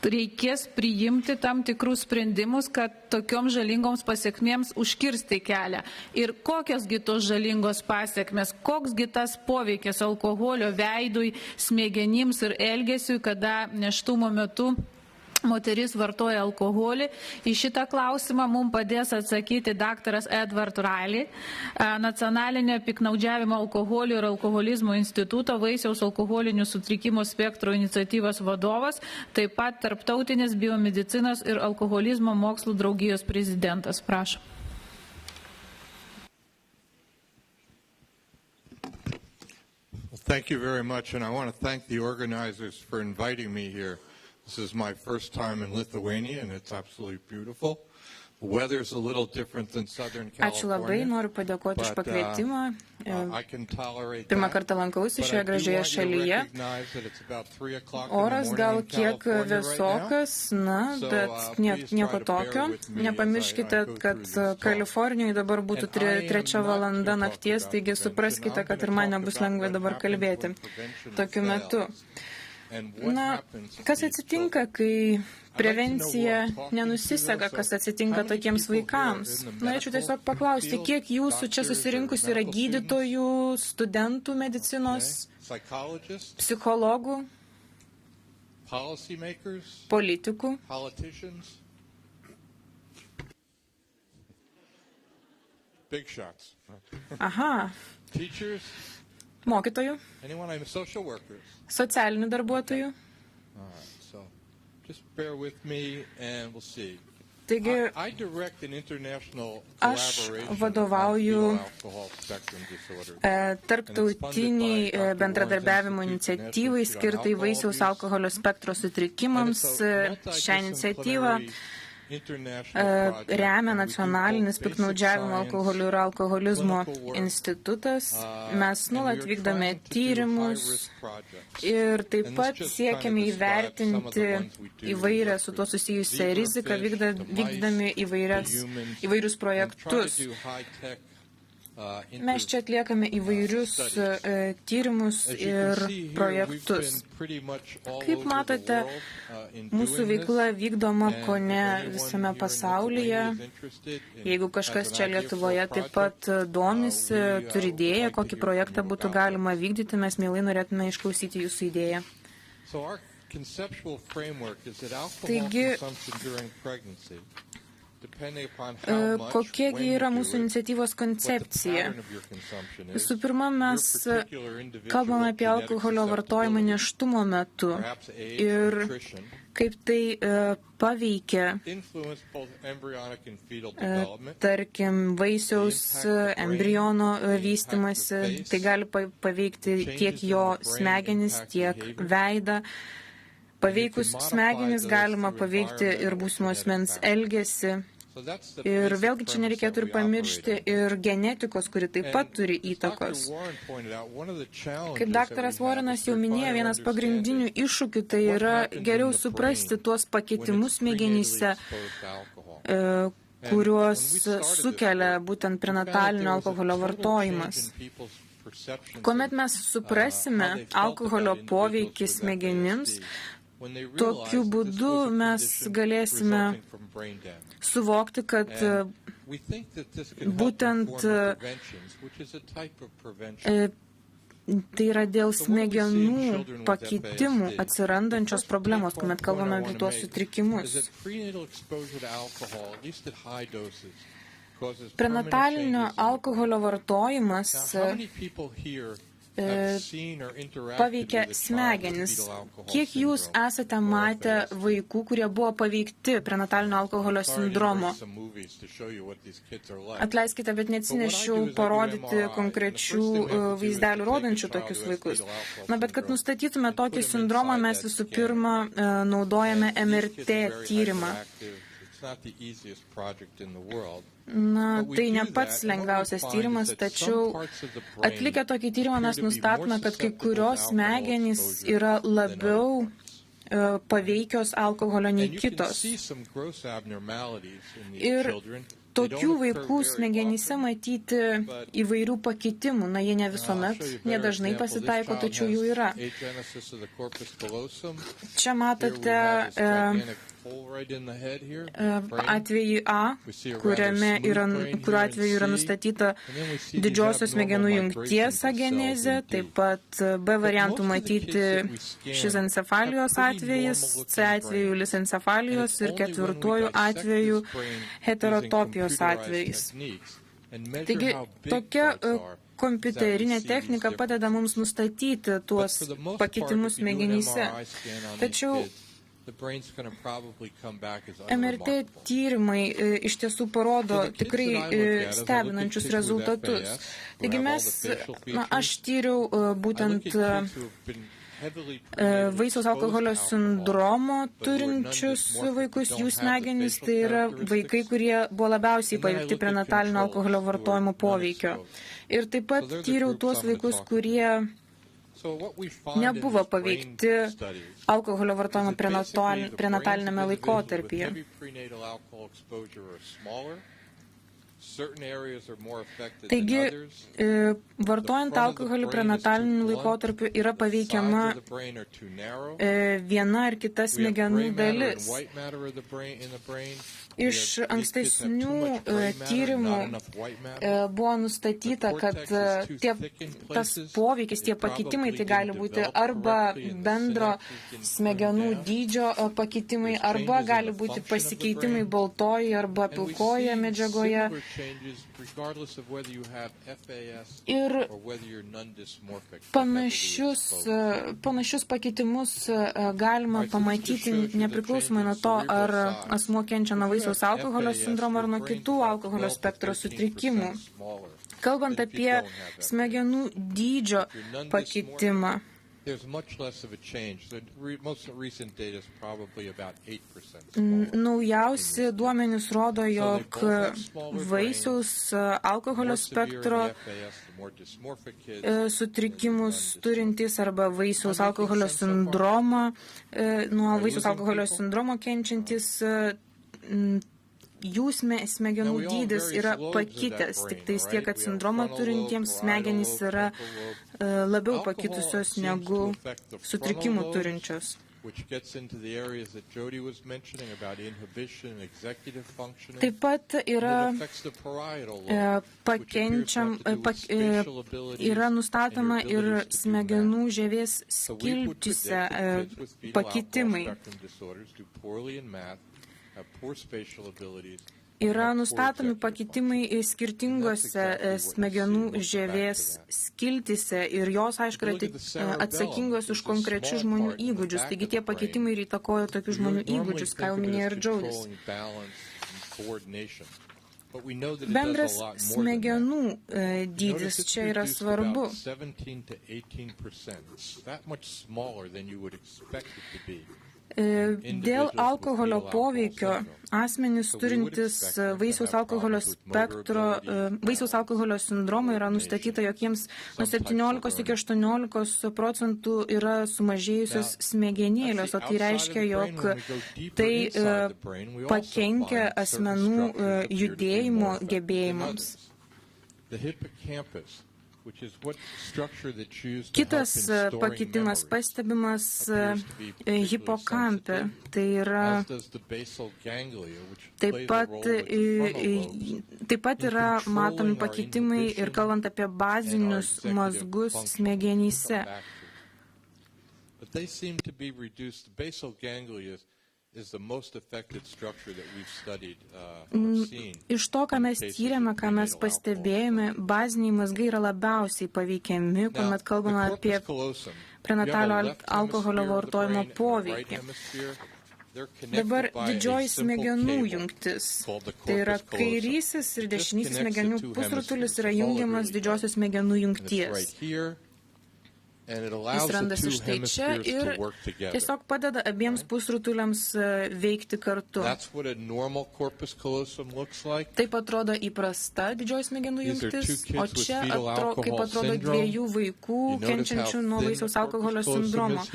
reikės priimti tam tikrus sprendimus, kad tokioms žalingoms pasiekmėms užkirsti kelią. Ir kokiosgi tos žalingos pasiekmės, koksgi tas poveikis alkoholio veidui, smegenims ir elgesiui, kada nėštumo metu moteris vartoja alkoholį. Į šitą klausimą mums padės atsakyti daktaras Edward Riley, Nacionalinio piktnaudžiavimo alkoholio ir alkoholizmo instituto vaisiaus alkoholinių sutrikimų spektro iniciatyvos vadovas, taip pat Tarptautinės biomedicinos ir alkoholizmo mokslų draugijos prezidentas. Prašom. Thank you very much, and I want to thank the organizers for inviting me here. This is my first time in Lithuania, and it's absolutely beautiful. The weather is a little different than Southern California. Ačiū labai, noriu padėkoti už pakvietimą. Pirmą kartą lankausi šioje gražioje šalyje. Oras gal kiek vėsokas, bet nieko tokio. Nepamirškite, kad Kalifornijoje dabar būtų 3 valanda nakties, taigi supraskite, kad ir man nebus lengva dabar kalbėti tokiu metu. Kas atsitinka, kai prevencija nenusisega, kas atsitinka tokiems vaikams? Norėčiau tiesiog paklausti, kiek jūsų čia susirinkus yra gydytojų, studentų medicinos, psichologų, politikų? Aha. Mokytojų, socialinių darbuotojų. Taigi, aš vadovauju tarptautiniai bendradarbiavimo iniciatyvai skirtai vaisiaus alkoholio spektro sutrikimams. Šią iniciatyvą remia Nacionalinis piktnaudžiavimo alkoholiu ir alkoholizmo institutas. Mes nuolat vykdome tyrimus ir taip pat siekiame įvertinti įvairią su tuo susijusią riziką, vykdami įvairius projektus. Mes čia atliekame įvairius tyrimus ir projektus. Kaip matote, mūsų veikla vykdoma kone visame pasaulyje. Jeigu kažkas čia Lietuvoje taip pat domisi, turi idėją, kokį projektą būtų galima vykdyti, mes mielai norėtume išklausyti jūsų idėją. Taigi, kokiegi yra mūsų iniciatyvos koncepcija? Visų pirma, mes kalbame apie alkoholio vartojimą nėštumo metu ir kaip tai paveikia, tarkim, vaisiaus embriono vystymasi, tai gali paveikti tiek jo smegenis, tiek veidą. Paveikus smegenis galima paveikti ir būsimo asmens elgesį. Ir vėlgi čia nereikėtų ir pamiršti ir genetikos, kuri taip pat turi įtakos. Kaip daktaras Warrenas jau minėjo, vienas pagrindinių iššūkių tai yra geriau suprasti tuos pakitimus smegenyse, kuriuos sukelia būtent prenatalinio alkoholio vartojimas. Kuomet mes suprasime alkoholio poveikį smegenims, tokiu būdu mes galėsime suvokti, kad būtent tai yra dėl smegenų pakitimų atsirandančios problemos, kuomet kalbame apie tuos sutrikimus. Prenatalinio alkoholio vartojimas paveikia smegenis. Kiek jūs esate matę vaikų, kurie buvo paveikti prenatalinio alkoholio sindromo? Atleiskite, bet neatsinešiau parodyti konkrečių vaizdelių rodančių tokius vaikus. Na, bet kad nustatytume tokį sindromą, mes visų pirma naudojame MRT tyrimą. Na, tai ne pats lengviausias tyrimas, tačiau atlikę tokį tyrimą mes nustatome, kad kai kurios smegenys yra labiau paveikios alkoholio nei kitos. Ir tokių vaikų smegenyse matyti įvairių pakitimų. Na, jie ne visuomet, nedažnai pasitaiko, tačiau jų yra. Čia matote atvejį A, kuriuo atveju yra nustatyta didžiosios smegenų jungties agenezė, taip pat B variantų matyti šizencefalijos atvejis, C atveju lisencefalijos ir ketvirtuoju atveju heterotopijos atvejis. Taigi, tokia kompiuterinė technika padeda mums nustatyti tuos pakitimus smegenyse. Tačiau MRT tyrimai iš tiesų parodo tikrai stebinančius rezultatus. Taigi aš tyriau būtent vaisiaus alkoholio sindromo turinčius vaikus, jų smegenys, tai yra vaikai, kurie buvo labiausiai paveikti prenatalinio alkoholio vartojimo poveikio. Ir taip pat tyriau tuos vaikus, kurie nebuvo paveikti alkoholio vartojimo prenatalinėme laikotarpyje. Taigi, vartojant alkoholį prenataliniu laikotarpiu yra paveikiama viena ar kita smegenų dalis. Iš ankstesnių tyrimų buvo nustatyta, kad tas poveikis, tie pakitimai, tai gali būti arba bendro smegenų dydžio pakitimai, arba gali būti pasikeitimai baltoje arba pilkoje medžiagoje. Ir panašius pakitimus galima pamatyti nepriklausomai nuo to, ar asmuo kenčia nuo vaisiaus alkoholio sindromo ar nuo kitų alkoholio spektro sutrikimų. Kalbant apie smegenų dydžio pakitimą, naujausi duomenys rodo, jog vaisiaus alkoholio spektro sutrikimus turintys arba vaisiaus alkoholio sindromo, nuo vaisiaus alkoholio sindromo kenčiantys, jų smegenų dydis yra pakitęs, tik tais tiek, kad sindromą turintiems smegenys yra labiau pakitusios negu sutrikimų turinčios. Taip pat yra nustatoma ir smegenų žievės skiltyse pakitimai. Yra nustatomi pakitimai skirtingose smegenų žievės skiltyse ir jos, aišku, yra atsakingos už konkrečių žmonių įgūdžius. Taigi tie pakitimai ir įtakoja tokių žmonių įgūdžius, ką jau minėjo ir Džaudis. Bendras smegenų dydis čia yra svarbu. Dėl alkoholio poveikio asmenys turintis vaisiaus alkoholio sindromą yra nustatyta, jog jiems nuo 17 iki 18% yra sumažėjusios smegenėlės, o tai reiškia, jog tai pakenkia asmenų judėjimo gebėjimams. Kitas pakitimas pastebimas hipokampe, tai yra taip pat yra matomi pakitimai ir kalbant apie bazinius mazgus smegenyse. Iš to, ką mes tyrėme, ką mes pastebėjome, baziniai mazgai yra labiausiai paveikiami, kuomet kalbame apie prenatalio alkoholio vartojimo poveikį. Dabar didžioji smegenų jungtis, tai yra kairysis ir dešinysis smegenų pusrutulis yra jungiamas didžiosios smegenų jungties. Jis randasi štai čia ir tiesiog padeda abiems pusrutuliams veikti kartu. Taip atrodo įprasta didžioji smegenų jungtis, o čia kaip atrodo dviejų vaikų kenčiančių nuo vaisiaus alkoholio sindromo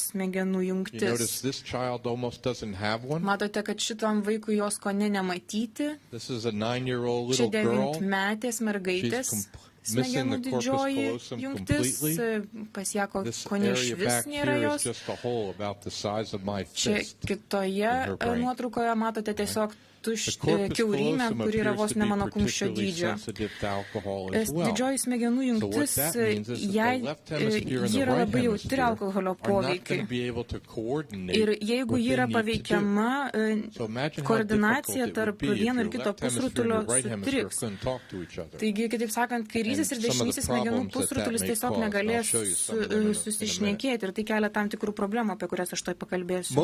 smegenų jungtis. Matote, kad šitam vaikui jos kone nematyti. Čia 9-metės mergaitės smegenų didžioji jungtis, pas ją kone išvis nėra jos. Čia kitoje nuotraukoje matote tiesiog kiaurymę, kuri yra vos ne mano kumščio dydžio. Didžioji smegenų jungtis, ji yra labai jautri alkoholio poveikiai. Ir jeigu ji yra paveikiama, koordinacija tarp vieno ir kito pusrutulio sutriks. Taigi, kitaip sakant, kairysis ir dešinysis smegenų pusrutulis tiesiog negalės susišnekėti ir tai kelia tam tikrų problemų, apie kurias aš tuoj pakalbėsiu.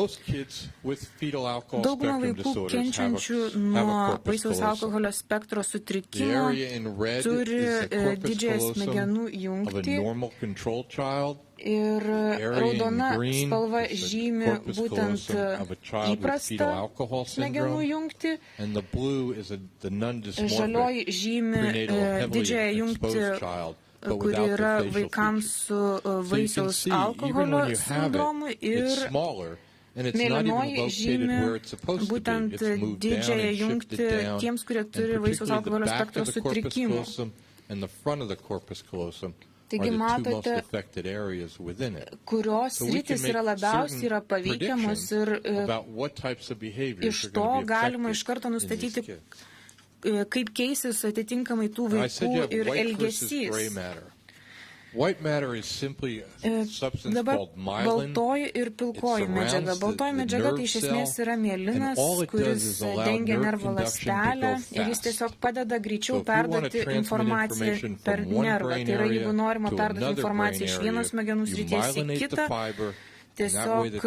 Dauguma vaikų kenčiančių nuo vaisiaus alkoholio spektro sutrikimo turi didžiąją smegenų jungtį ir raudona spalva žymi būtent įprastą smegenų jungtį, žalioji žymi didžiąją jungtį, kuri yra vaikams su vaisiaus alkoholio sindromu ir mėlynoji žymi būtent didžiąją jungtį tiems, kurie turi vaisiaus alkoholio spektro sutrikimų. Taigi matote, kurios sritys yra labiausiai paveikiamos ir iš to galima iš karto nustatyti, kaip keisis atitinkamai tų vaikų ir elgesys. Dabar baltoji ir pilkoji medžiaga. Baltoji medžiaga tai iš esmės yra mielinas, kuris dengia nervo ląstelę ir jis tiesiog padeda greičiau perduoti informaciją per nervą. Tai yra, jeigu norima perduoti informaciją iš vienos smegenų srities į kitą, tiesiog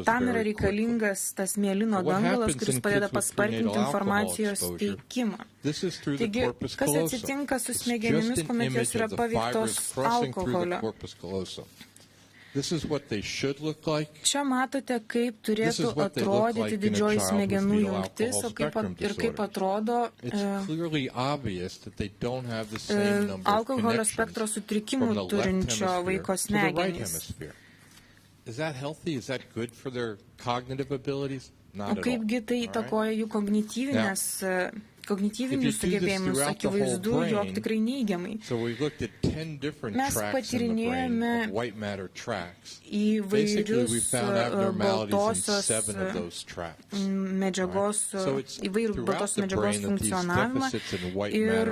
tam yra reikalingas tas mielino dangalas, kuris padeda paspartinti informacijos teikimą. Taigi, kas atsitinka su smegenimis, kuomet jos yra paveiktos alkoholio? Čia matote, kaip turėtų atrodyti didžioji smegenų jungtis ir kaip atrodo alkoholio spektro sutrikimų turinčio vaiko smegenys. O kaipgi tai įtakoja jų kognityvinius sugebėjimus, akivaizdu, jog tikrai neigiamai. Mes patyrinėjome įvairius baltosios medžiagos funkcionavimą ir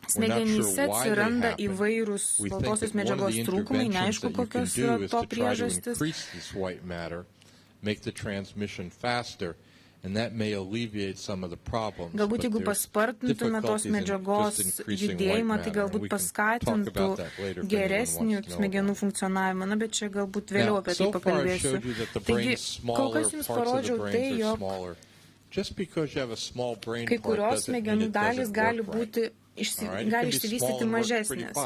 smegenyse atsiranda įvairūs baltosios medžiagos trūkumai, neaišku, kokios yra to priežastis. Galbūt jeigu paspartintume tos medžiagos judėjimą, tai galbūt paskatintų geresnį smegenų funkcionavimą, bet čia galbūt vėliau apie tai pakalbėsiu. Taigi, kol kas jums parodžiau tai, jog kai kurios smegenų dalys gali išsivystyti mažesnės.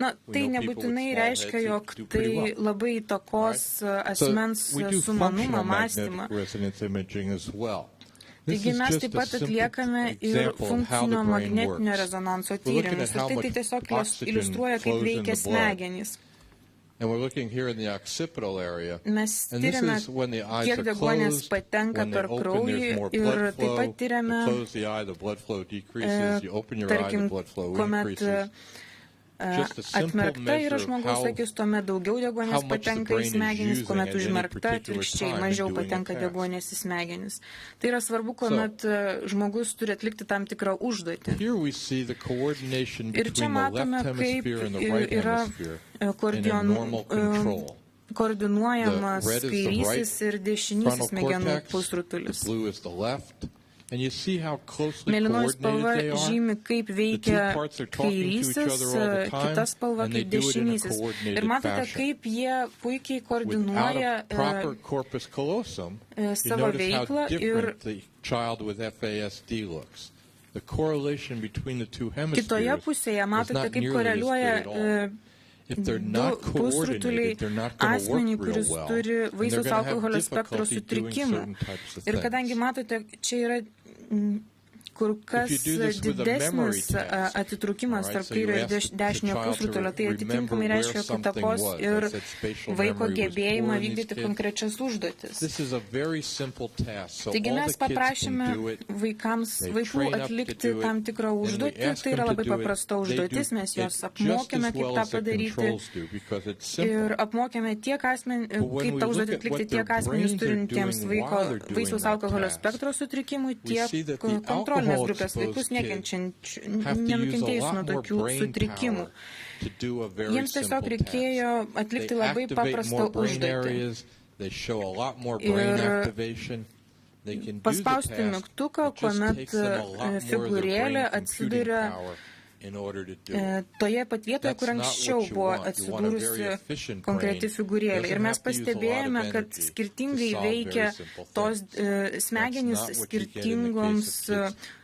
Tai nebūtinai reiškia, jog tai labai įtakos asmens sumanumą, mąstymą. Taigi mes taip pat atliekame ir funkcinio magnetinio rezonanso tyrimus. Ir tai tiesiog iliustruoja, kaip veikia smegenys. Mes tyrėme, kiek deguonies patenka per kraujį ir taip pat tyrėme, tarkim, kuomet atmerkta yra žmogaus akis, tuomet daugiau deguonies patenka į smegenis, kuomet užmerkta, atvirkščiai mažiau patenka deguonies į smegenis. Tai yra svarbu, kuomet žmogus turi atlikti tam tikrą užduotį. Ir čia matome, kaip yra koordinuojamas kairysis ir dešinysis smegenų pusrutulis. Mėlynoji spalva žymi, kaip veikia kairysis, kita spalva kaip dešinysis. Ir matote, kaip jie puikiai koordinuoja savo veiklą ir kitoje pusėje matote, kaip koreliuoja du pusrutuliai asmenį, kuris turi vaisiaus alkoholio spektro sutrikimų. Ir kadangi matote, čia yra kur kas didesnis atitrūkimas tarp kairio ir dešinio pusrutulio, tai atitinkamai reiškia įtakos ir vaiko gebėjimą vykdyti konkrečias užduotis. Taigi mes paprašėme vaikų atlikti tam tikrą užduotį, tai yra labai paprasta užduotis, mes juos apmokėme, kaip tą padaryti ir apmokėme tiek kaip tą užduotį atlikti tiek asmenys turintiems vaisiaus alkoholio spektro sutrikimų, tiek kontrolinės grupės vaikus nenukentėjusių nuo tokių sutrikimų. Jiems tiesiog reikėjo atlikti labai paprastą užduotį. Ir paspausti mygtuką, kuomet figūrėlė atsiduria toje pat vietoje, kur anksčiau buvo atsidūrusi konkreti figūrėlė. Ir mes pastebėjome, kad skirtingai veikia tos smegenys skirtingoms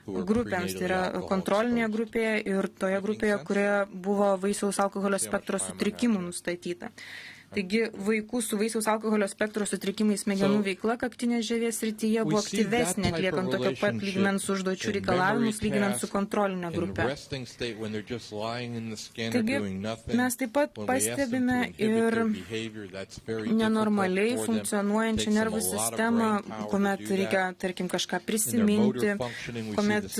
grupėms. Tai yra kontrolinėje grupėje ir toje grupėje, kurioje buvo vaisiaus alkoholio spektro sutrikimų nustatyta. Taigi vaikų su vaisiaus alkoholio spektro sutrikimais smegenų veikla kaktinės žievės srityje buvo aktyvesnė, atliekant tokio pat lygmens užduočių reikalavimus, lyginant su kontrolinė grupė. Taigi mes taip pat pastebime ir nenormaliai funkcionuojančią nervų sistemą, kuomet reikia, tarkim, kažką prisiminti, kuomet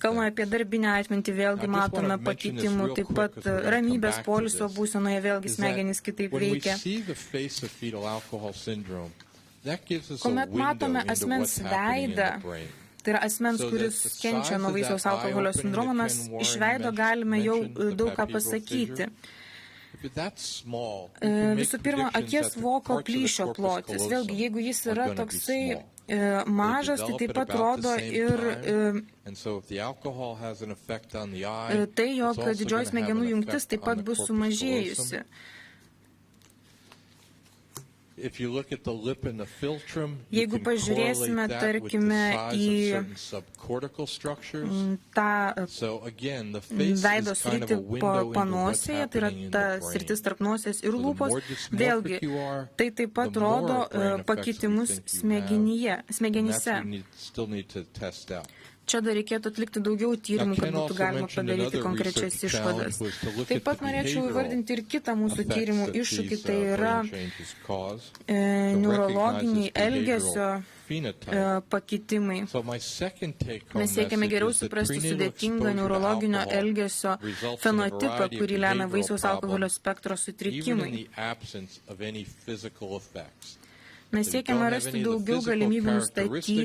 kalbame apie darbinę atmintį, vėlgi matome pakitimų, taip pat ramybės poilsio būsenoje vėlgi smegenys kitaip veikia. Kuomet matome asmens veidą, tai yra asmens, kuris kenčia nuo vaisiaus alkoholio sindromo, mes iš veido galime jau daug ką pasakyti. Visų pirma, akies voko plyšio plotis. Vėlgi, jeigu jis yra toksai mažas, tai taip pat rodo ir tai, jog didžioji smegenų jungtis taip pat bus sumažėjusi. Jeigu pažiūrėsime, tarkime, į tą veido sritį panosėje, tai yra ta sritis tarp nosės ir lūpos, vėlgi, tai taip pat rodo pakitimus smegenyse. Čia dar reikėtų atlikti daugiau tyrimų, kad būtų galima padaryti konkrečias išvadas. Taip pat norėčiau įvardinti ir kitą mūsų tyrimų iššūkį, tai yra neurologiniai elgesio pakitimai. Mes siekiame geriau suprasti sudėtingą neurologinio elgesio fenotipą, kurį lemia vaisiaus alkoholio spektro sutrikimai. Mes siekiame rasti daugiau galimybių nustatyti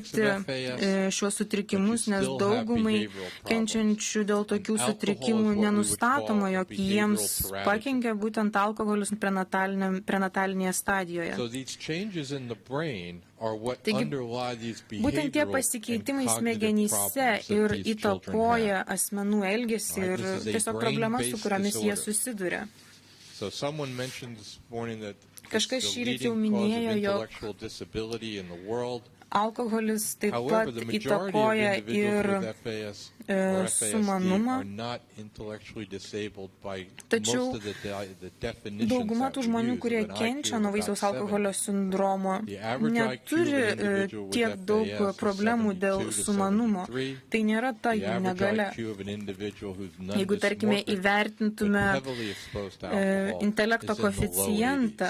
šiuos sutrikimus, nes daugumai kenčiančių dėl tokių sutrikimų nenustatoma, jog jiems pakenkia būtent alkoholis prenatalinėje stadijoje. Taigi, būtent tie pasikeitimai smegenyse ir įtakoja asmenų elgesį ir tiesiog problemas, su kuriomis jie susiduria. Kažkas šįryt jau minėjo, jog alkoholis taip pat įtakoja ir sumanumą, tačiau dauguma tų žmonių, kurie kenčia nuo vaisiaus alkoholio sindromo, neturi tiek daug problemų dėl sumanumo. Tai nėra ta jų negalia. Jeigu, tarkime, įvertintume intelekto koeficientą,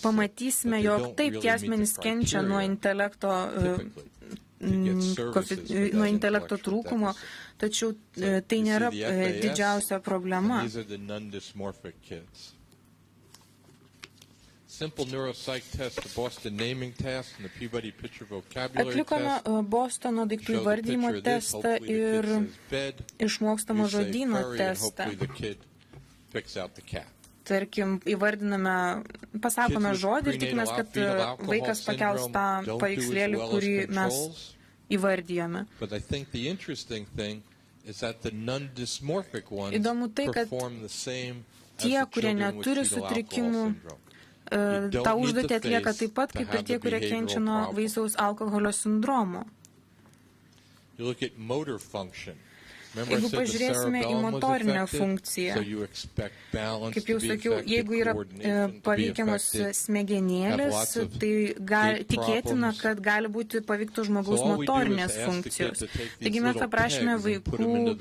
pamatysime, jog taip tie asmenys kenčia nuo intelekto trūkumo, tačiau tai nėra didžiausia problema. Atlikome Bostono daiktų įvardymo testą ir išmokstamo žodyno testą. Tarkim, įvardiname, pasakome žodį ir tikimės, kad vaikas pakels tą paveikslėlį, kurį mes įvardijome. Įdomu tai, kad tie, kurie neturi sutrikimų, tą užduotį atlieka taip pat, kaip ir tie, kurie kenčia nuo vaisiaus alkoholio sindromo. Jeigu pažiūrėsime į motorinę funkciją, kaip jau sakiau, jeigu yra paveikiamos smegenėlės, tai tikėtina, kad gali būti paveiktų žmogaus motorinės funkcijos. Taigi mes paprašėme vaikų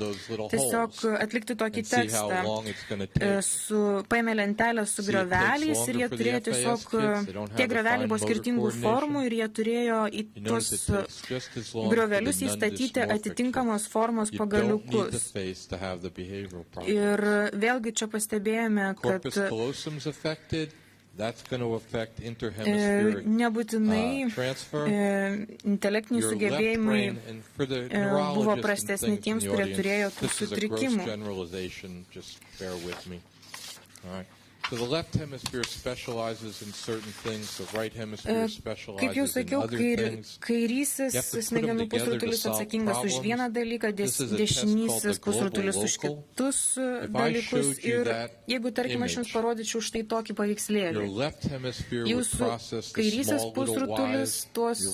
tiesiog atlikti tokį tekstą. Paėmė lentelę su grioveliais ir jie turėjo tiesiog, tie grioveliai buvo skirtingų formų ir jie turėjo į tuos griovelius įstatyti atitinkamos formos pagaliukus. Ir vėlgi čia pastebėjome, kad nebūtinai intelektiniai sugebėjimai buvo prastesni tiems, kurie turėjo tų sutrikimų. Kaip jau sakiau, kairysis smegenų pusrutulis atsakingas už vieną dalyką, dešinysis pusrutulis už kitus dalykus. Ir jeigu, tarkim, aš jums parodyčiau štai tokį paveikslėlį, jūsų kairysis pusrutulis tuos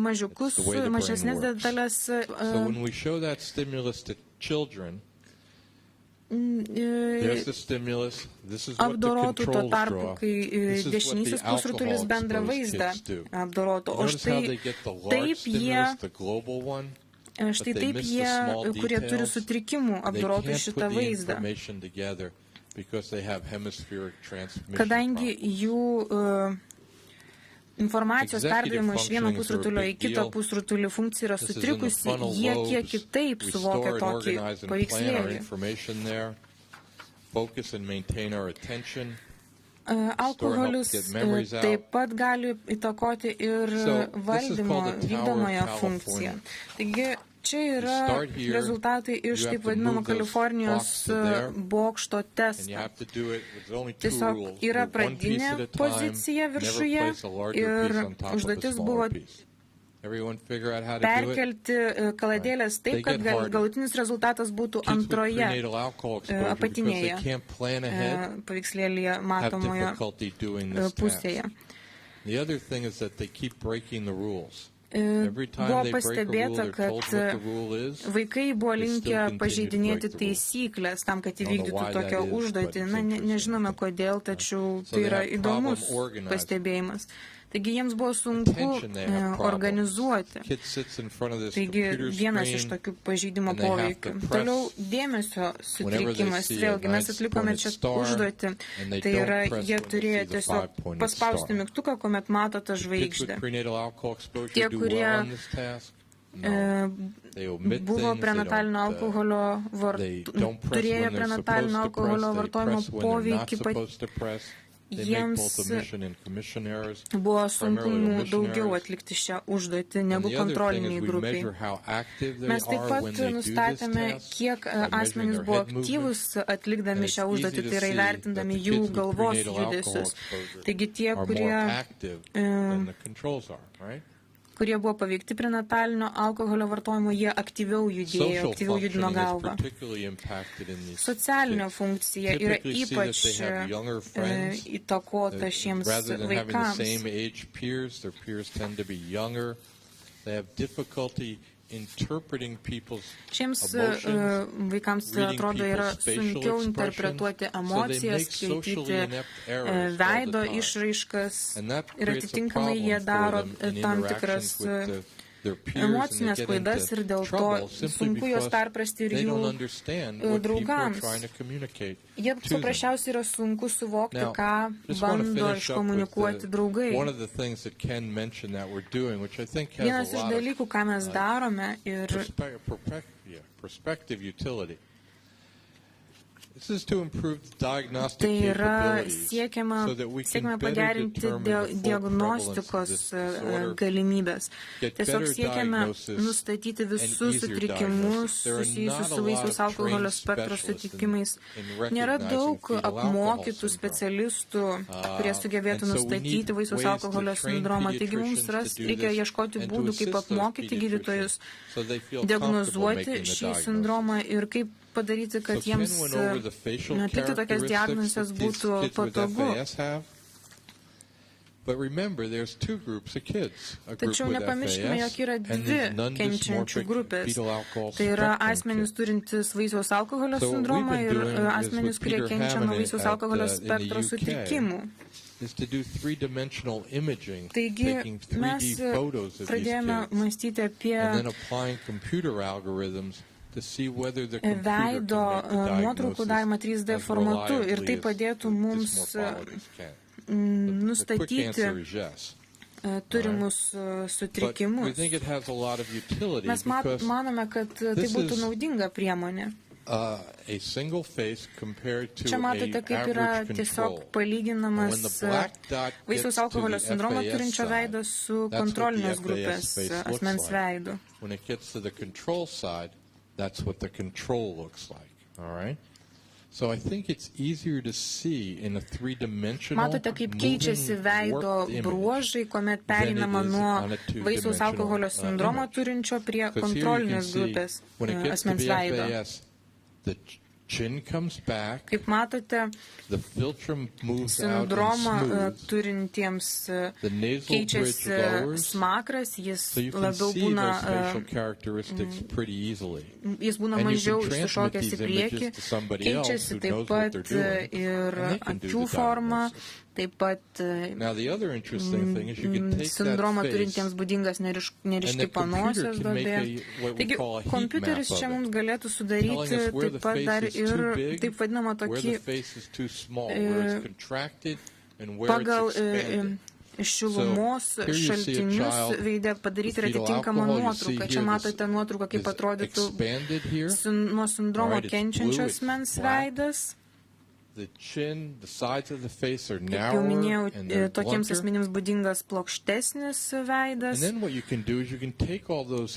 mažiukus, mažesnės detalės apdorotų tuo tarpu, kai dešinysis pusrutulis bendrą vaizdą apdorotų. O štai taip jie, kurie turi sutrikimų, apdorotų šitą vaizdą. Kadangi jų informacijos perdavimo iš vieno pusrutulio į kitą pusrutulį funkcija yra sutrikusi, jie kiek kitaip suvokia tokį paveikslėlį. Alkoholis taip pat gali įtakoti ir valdymo vykdomąją funkciją. Taigi, čia yra rezultatai iš taip vadinamo Kalifornijos bokšto testo. Tiesiog yra pradinė pozicija viršuje ir užduotis buvo perkelti kaladėlės taip, kad galutinis rezultatas būtų antroje apatinėje paveikslėlyje matomoje pusėje. Buvo pastebėta, kad vaikai buvo linkę pažeidinėti taisyklės tam, kad įvykdytų tokią užduotį. Na, nežinome kodėl, tačiau tai yra įdomus pastebėjimas. Taigi jiems buvo sunku organizuoti. Taigi vienas iš tokių pažeidimo poveikių. Toliau dėmesio sutrikimas. Vėlgi mes atlikome čia užduotį. Tai yra, jie turėjo tiesiog paspausti mygtuką, kuomet mato tą žvaigždę. Tie, kurie buvo prenatalinio alkoholio turėjo prenatalinio alkoholio vartojimo poveikį jiems buvo sunkumų daugiau atlikti šią užduotį negu kontroliniai grupiai. Mes taip pat nustatėme, kiek asmenys buvo aktyvus atlikdami šią užduotį, tai yra įvertindami jų galvos judesius. Taigi tie, kurie buvo paveikti prenatalinio alkoholio vartojimo, jie aktyviau judėjo, aktyviau judino galvą. Socialinė funkcija yra ypač įtakota šiems vaikams. Šiems vaikams, atrodo, yra sunkiau interpretuoti emocijas, skaityti veido išraiškas ir atitinkamai jie daro tam tikras emocinės klaidas ir dėl to sunku jos perprasti ir jų draugams. Jiems paprasčiausiai yra sunku suvokti, ką bando iškomunikuoti draugai. Vienas iš dalykų, ką mes darome, ir Tai yra siekiama pagerinti diagnostikos galimybės. Tiesiog siekiame nustatyti visus sutrikimus susijusius su vaisiaus alkoholio spektro sutrikimais. Nėra daug apmokytų specialistų, kurie sugebėtų nustatyti vaisiaus alkoholio sindromą. Taigi mums reikia ieškoti būdų, kaip apmokyti gydytojus, diagnozuoti šį sindromą ir kaip padaryti, kad jiems atlikti tokias diagnozes būtų patogu. Tačiau nepamirškime, jog yra dvi kenčiančių grupės. Tai yra asmenys turintys vaisiaus alkoholio sindromą ir asmenys, kurie kenčia nuo vaisiaus alkoholio spektro sutrikimų. Taigi mes pradėjome mąstyti apie veido nuotraukų darymą 3D formatu ir tai padėtų mums nustatyti turimus sutrikimus. Mes manome, kad tai būtų naudinga priemonė. Čia matote, kaip yra tiesiog palyginamas vaisiaus alkoholio sindromą turinčio veido su kontrolinės grupės asmens veidu. That's what the control looks like, all right? So I think it's easier to see in a three-dimensional Matote, kaip keičiasi veido bruožai, kuomet pereinama nuo vaisiaus alkoholio sindromo turinčio prie kontrolinės grupės asmens veido. Kaip matote, sindromą turintiems keičiasi smakras, jis labiau būna, jis būna mažiau išsišokęs į priekį, keičiasi taip pat ir akių forma, taip pat sindromą turintiems būdingas neryški panosios duobė. Taigi, kompiuteris čia mums galėtų sudaryti taip pat dar ir taip vadinamą tokį pagal šilumos šaltinius veide padaryti ir atitinkamą nuotrauką. Čia matote nuotrauką, kaip atrodytų nuo sindromo kenčiančio asmens veidas. Kaip jau minėjau, tokiems asmenims būdingas plokštesnis veidas.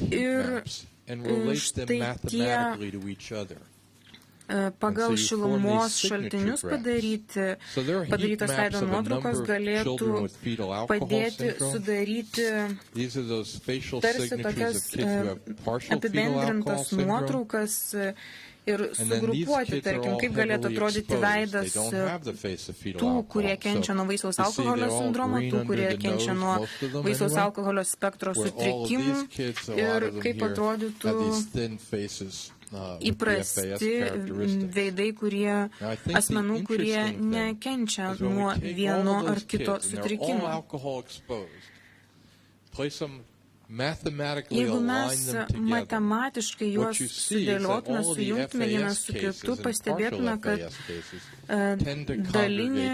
Ir štai tie pagal šilumos šaltinius padarytos veido nuotraukos galėtų padėti sudaryti tarsi tokias apibendrintas nuotraukas ir sugrupuoti, tarkim, kaip galėtų atrodyti veidas tų, kurie kenčia nuo vaisiaus alkoholio sindromo, tų, kurie kenčia nuo vaisiaus alkoholio spektro sutrikimų ir kaip atrodytų įprasti veidai, asmenų, kurie nekenčia nuo vieno ar kito sutrikimo. Jeigu mes matematiškai juos sudėliotume, sujungtume vieną su kitu, pastebėtume, kad dalinį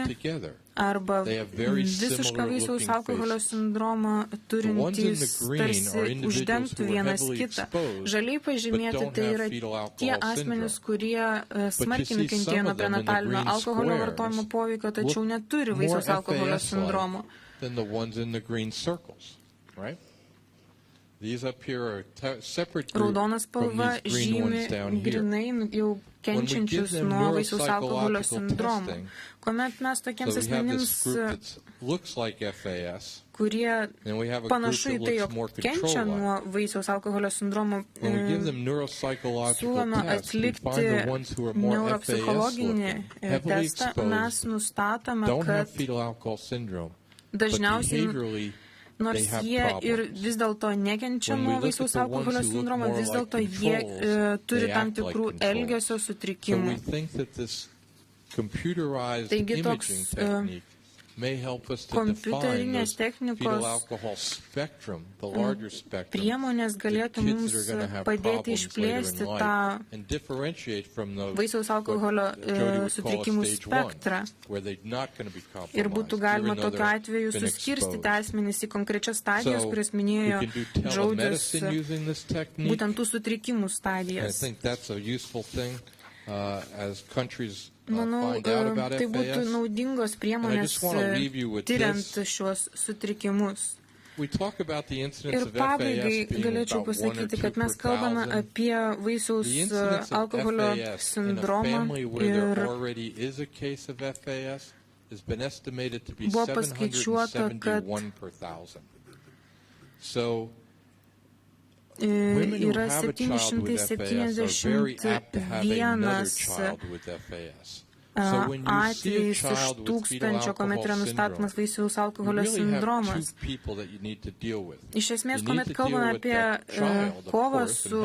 arba visišką vaisiaus alkoholio sindromą turintys tarsi uždengtų vienas kitą. Žaliai pažymėti tai yra tie asmenys, kurie smarkiai nukentėjo nuo prenatalinio alkoholio vartojimo poveikio, tačiau neturi vaisiaus alkoholio sindromo. Raudonas spalva žymi grinai jau kenčiančius nuo vaisiaus alkoholio sindromo. Kuomet mes tokiems asmenims, kurie panašu į tai, jog kenčia nuo vaisiaus alkoholio sindromo, siūlome atlikti neuropsichologinį testą, mes nustatome, kad dažniausiai nors jie ir vis dėlto nekenčia nuo vaisiaus alkoholio sindromo, vis dėlto jie turi tam tikrų elgesio sutrikimų. Taigi toks kompiuterinės technikos priemonės galėtų mums padėti išplėsti tą vaisiaus alkoholio sutrikimų spektrą. Ir būtų galima tokiu atveju suskirstyti asmenys į konkrečias stadijas, kurias minėjo Džaudis, būtent tų sutrikimų stadijas. Manau, tai būtų naudingos priemonės tyriant šios sutrikimus. Ir pabaigai galėčiau pasakyti, kad mes kalbame apie vaisiaus alkoholio sindromą ir buvo paskaičiuota, kad yra 771 atvejais iš 1000, kuomet yra nustatomas vaisiaus alkoholio sindromas. Iš esmės, kuomet kalbame apie kovą su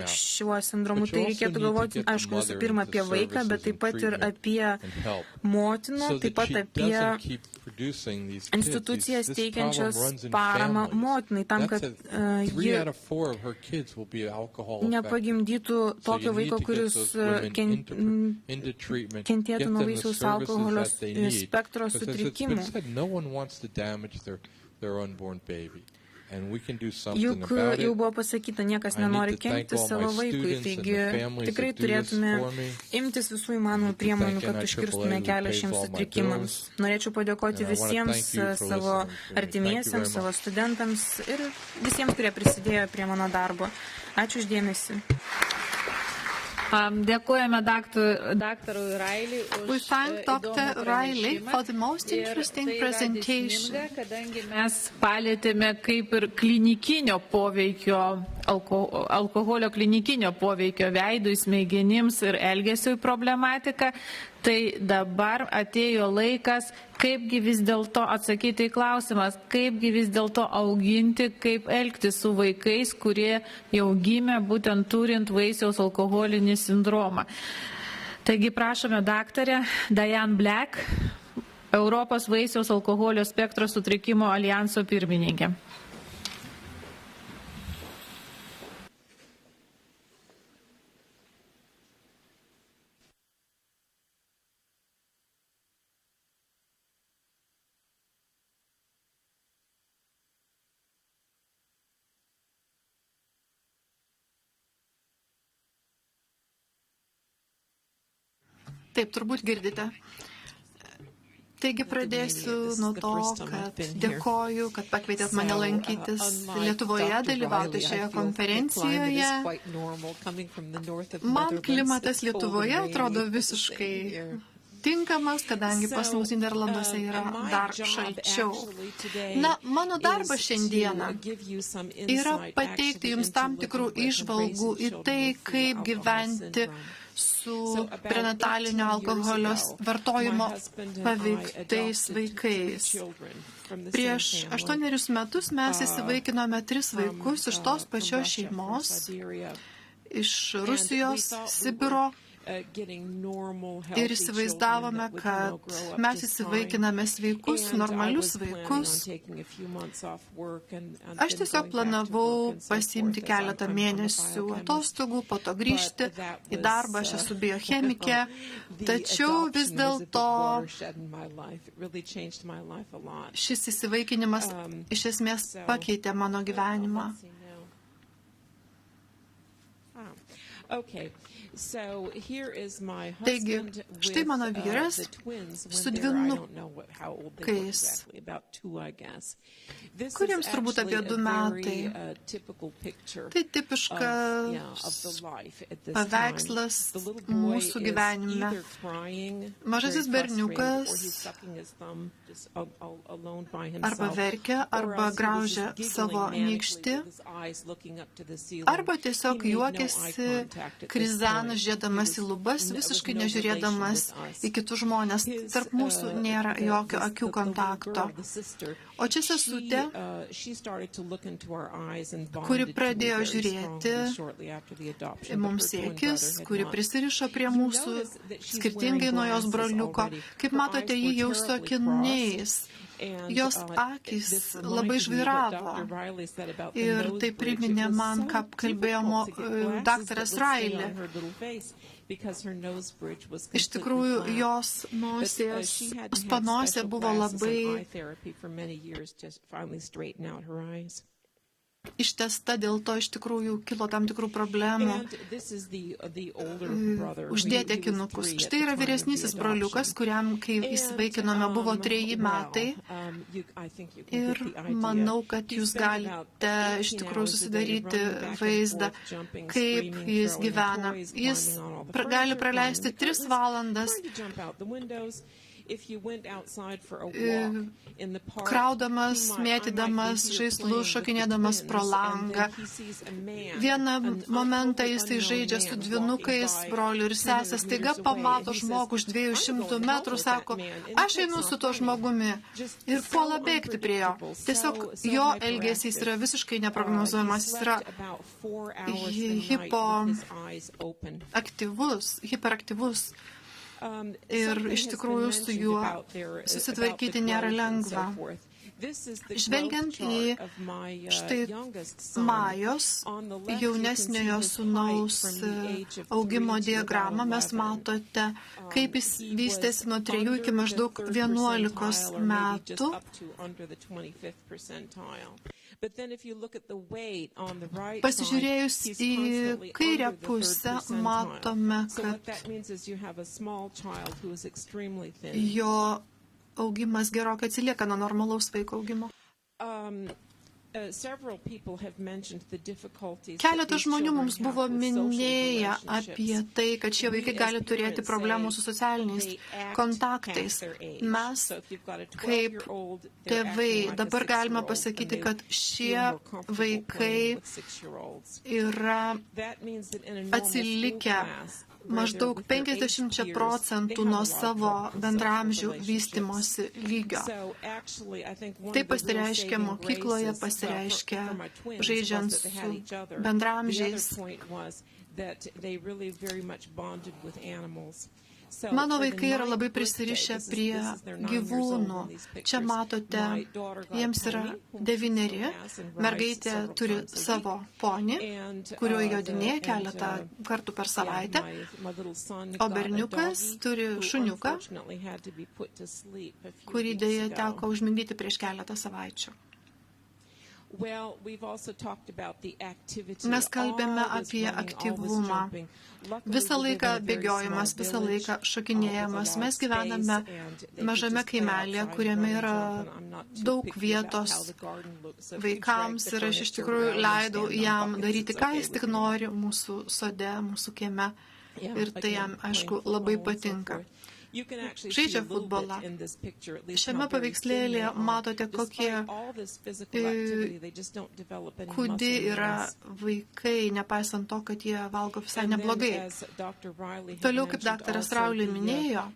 šiuo sindromu, tai reikėtų galvoti, aišku, visų pirma apie vaiką, bet taip pat ir apie motiną, taip pat apie institucijas teikiančias paramą motinai, tam, kad ji nepagimdytų tokio vaiko, kuris kentėtų nuo vaisiaus alkoholio spektro sutrikimų. Juk jau buvo pasakyta, niekas nenori kenkti savo vaikui, taigi tikrai turėtume imtis visų įmanomų priemonių, kad užkirstume kelią šiems sutrikimams. Norėčiau padėkoti visiems savo artimiesiems, savo studentams ir visiems, kurie prisidėjo prie mano darbo. Ačiū uždėmesi. Dėkojame daktarui Riley We thank Dr. Riley for the most interesting presentation. Kadangi mes palėtėme kaip ir klinikinio poveikio, alkoholio klinikinio poveikio veidui, smegenims ir elgesiui problematiką, tai dabar atėjo laikas, kaipgi vis dėlto atsakyti į klausimas, kaipgi vis dėlto auginti, kaip elgtis su vaikais, kurie jau gimė būtent turint vaisiaus alkoholinį sindromą. Taigi prašome daktarę Diane Black, Europos vaisiaus alkoholio spektro sutrikimo alijanso pirmininkė. Taip, turbūt girdite. Taigi pradėsiu nuo to, kad dėkoju, kad pakvietėt mane lankytis Lietuvoje, dalyvauti šioje konferencijoje. Man klimatas Lietuvoje atrodo visiškai tinkamas, kadangi pas mus Nyderlanduose yra dar šalčiau. Na, mano darbas šiandieną yra pateikti jums tam tikrų įžvalgų į tai, kaip gyventi su prenatalinio alkoholio vartojimo paveiktais vaikais. Prieš 8 metus mes įsivaikinome 3 vaikus iš tos pačios šeimos, iš Rusijos, Sibiro. Ir įsivaizdavome, kad mes įsivaikiname sveikus, normalius vaikus. Aš tiesiog planavau pasiimti keletą mėnesių atostogų, po to grįžti į darbą, aš esu biochemikė, tačiau vis dėlto šis įsivaikinimas iš esmės pakeitė mano gyvenimą. Taigi, štai mano vyras su dvynukais, kuriems turbūt apie 2 metai. Tai tipiškas paveikslas mūsų gyvenime. Mažasis berniukas arba verkia, arba graužia savo nykštį, arba tiesiog juokiasi, krizena, žiūrėdamas į lubas, visiškai nežiūrėdamas į kitus žmonės. Tarp mūsų nėra jokio akių kontakto. O čia sesutė, kuri pradėjo žiūrėti mums į akis, kuri prisirišo prie mūsų, skirtingai nuo jos broliuko. Kaip matote, jį jau su akiniais. Jos akys labai žvairavo ir tai priminė man, ką kalbėjo daktaras Riley. Iš tikrųjų, jos panosė buvo labai ištesta, dėl to iš tikrųjų kilo tam tikrų problemų uždėti akinukus. Štai yra vyresnysis broliukas, kuriam, kai įsivaikinome, buvo 3 metai. Ir manau, kad jūs galite iš tikrųjų susidaryti vaizdą, kaip jis gyvena. Jis gali praleisti 3 valandas kraudamas, mėtydamas žaislus, šokinėdamas pro langą. Vieną momentą jisai žaidžia su dvynukais, broliu ir sesės, staiga pamato žmogų už 200 metrų, sako, aš einu su tuo žmogumi ir puola bėgti prie jo. Tiesiog jo elgesys yra visiškai neprognozuojamas, jis yra hiperaktyvus. Ir iš tikrųjų su juo susitvarkyti nėra lengva. Žvelgiant į štai Majos, jaunesniojo sūnaus augimo diagramą, mes matote, kaip jis vystėsi nuo 3 iki maždaug 11 metų. Pasižiūrėjus į kairę pusę, matome, kad jo augimas gerokai atsilieka nuo normalaus vaiko augimo. Keletas žmonių mums buvo minėję apie tai, kad šie vaikai gali turėti problemų su socialiniais kontaktais. Mes, kaip tėvai, dabar galime pasakyti, kad šie vaikai yra atsilikę maždaug 50% nuo savo bendramžių vystimosi lygio. Tai pasireiškia mokykloje, pasireiškia žaidžiant su bendramžiais. Mano vaikai yra labai prisirišę prie gyvūnų. Čia matote, jiems yra 9, mergaitė turi savo ponį, kuriuo jodinėja keletą kartų per savaitę, o berniukas turi šuniuką, kurį dėja teko užmigdyti prieš keletą savaičių. Mes kalbame apie aktyvumą. Visą laiką bėgiojimas, visą laiką šokinėjimas. Mes gyvename mažame kaimelėje, kuriame yra daug vietos vaikams ir aš iš tikrųjų leidau jam daryti, ką jis tik nori mūsų sode, mūsų kieme. Ir tai jam, aišku, labai patinka. Žaidžia futbolą. Šiame paveikslėlėje matote, kokie kūdi yra vaikai, nepaisant to, kad jie valgo visai neblogai. Toliau, kaip daktaras Raulė minėjo,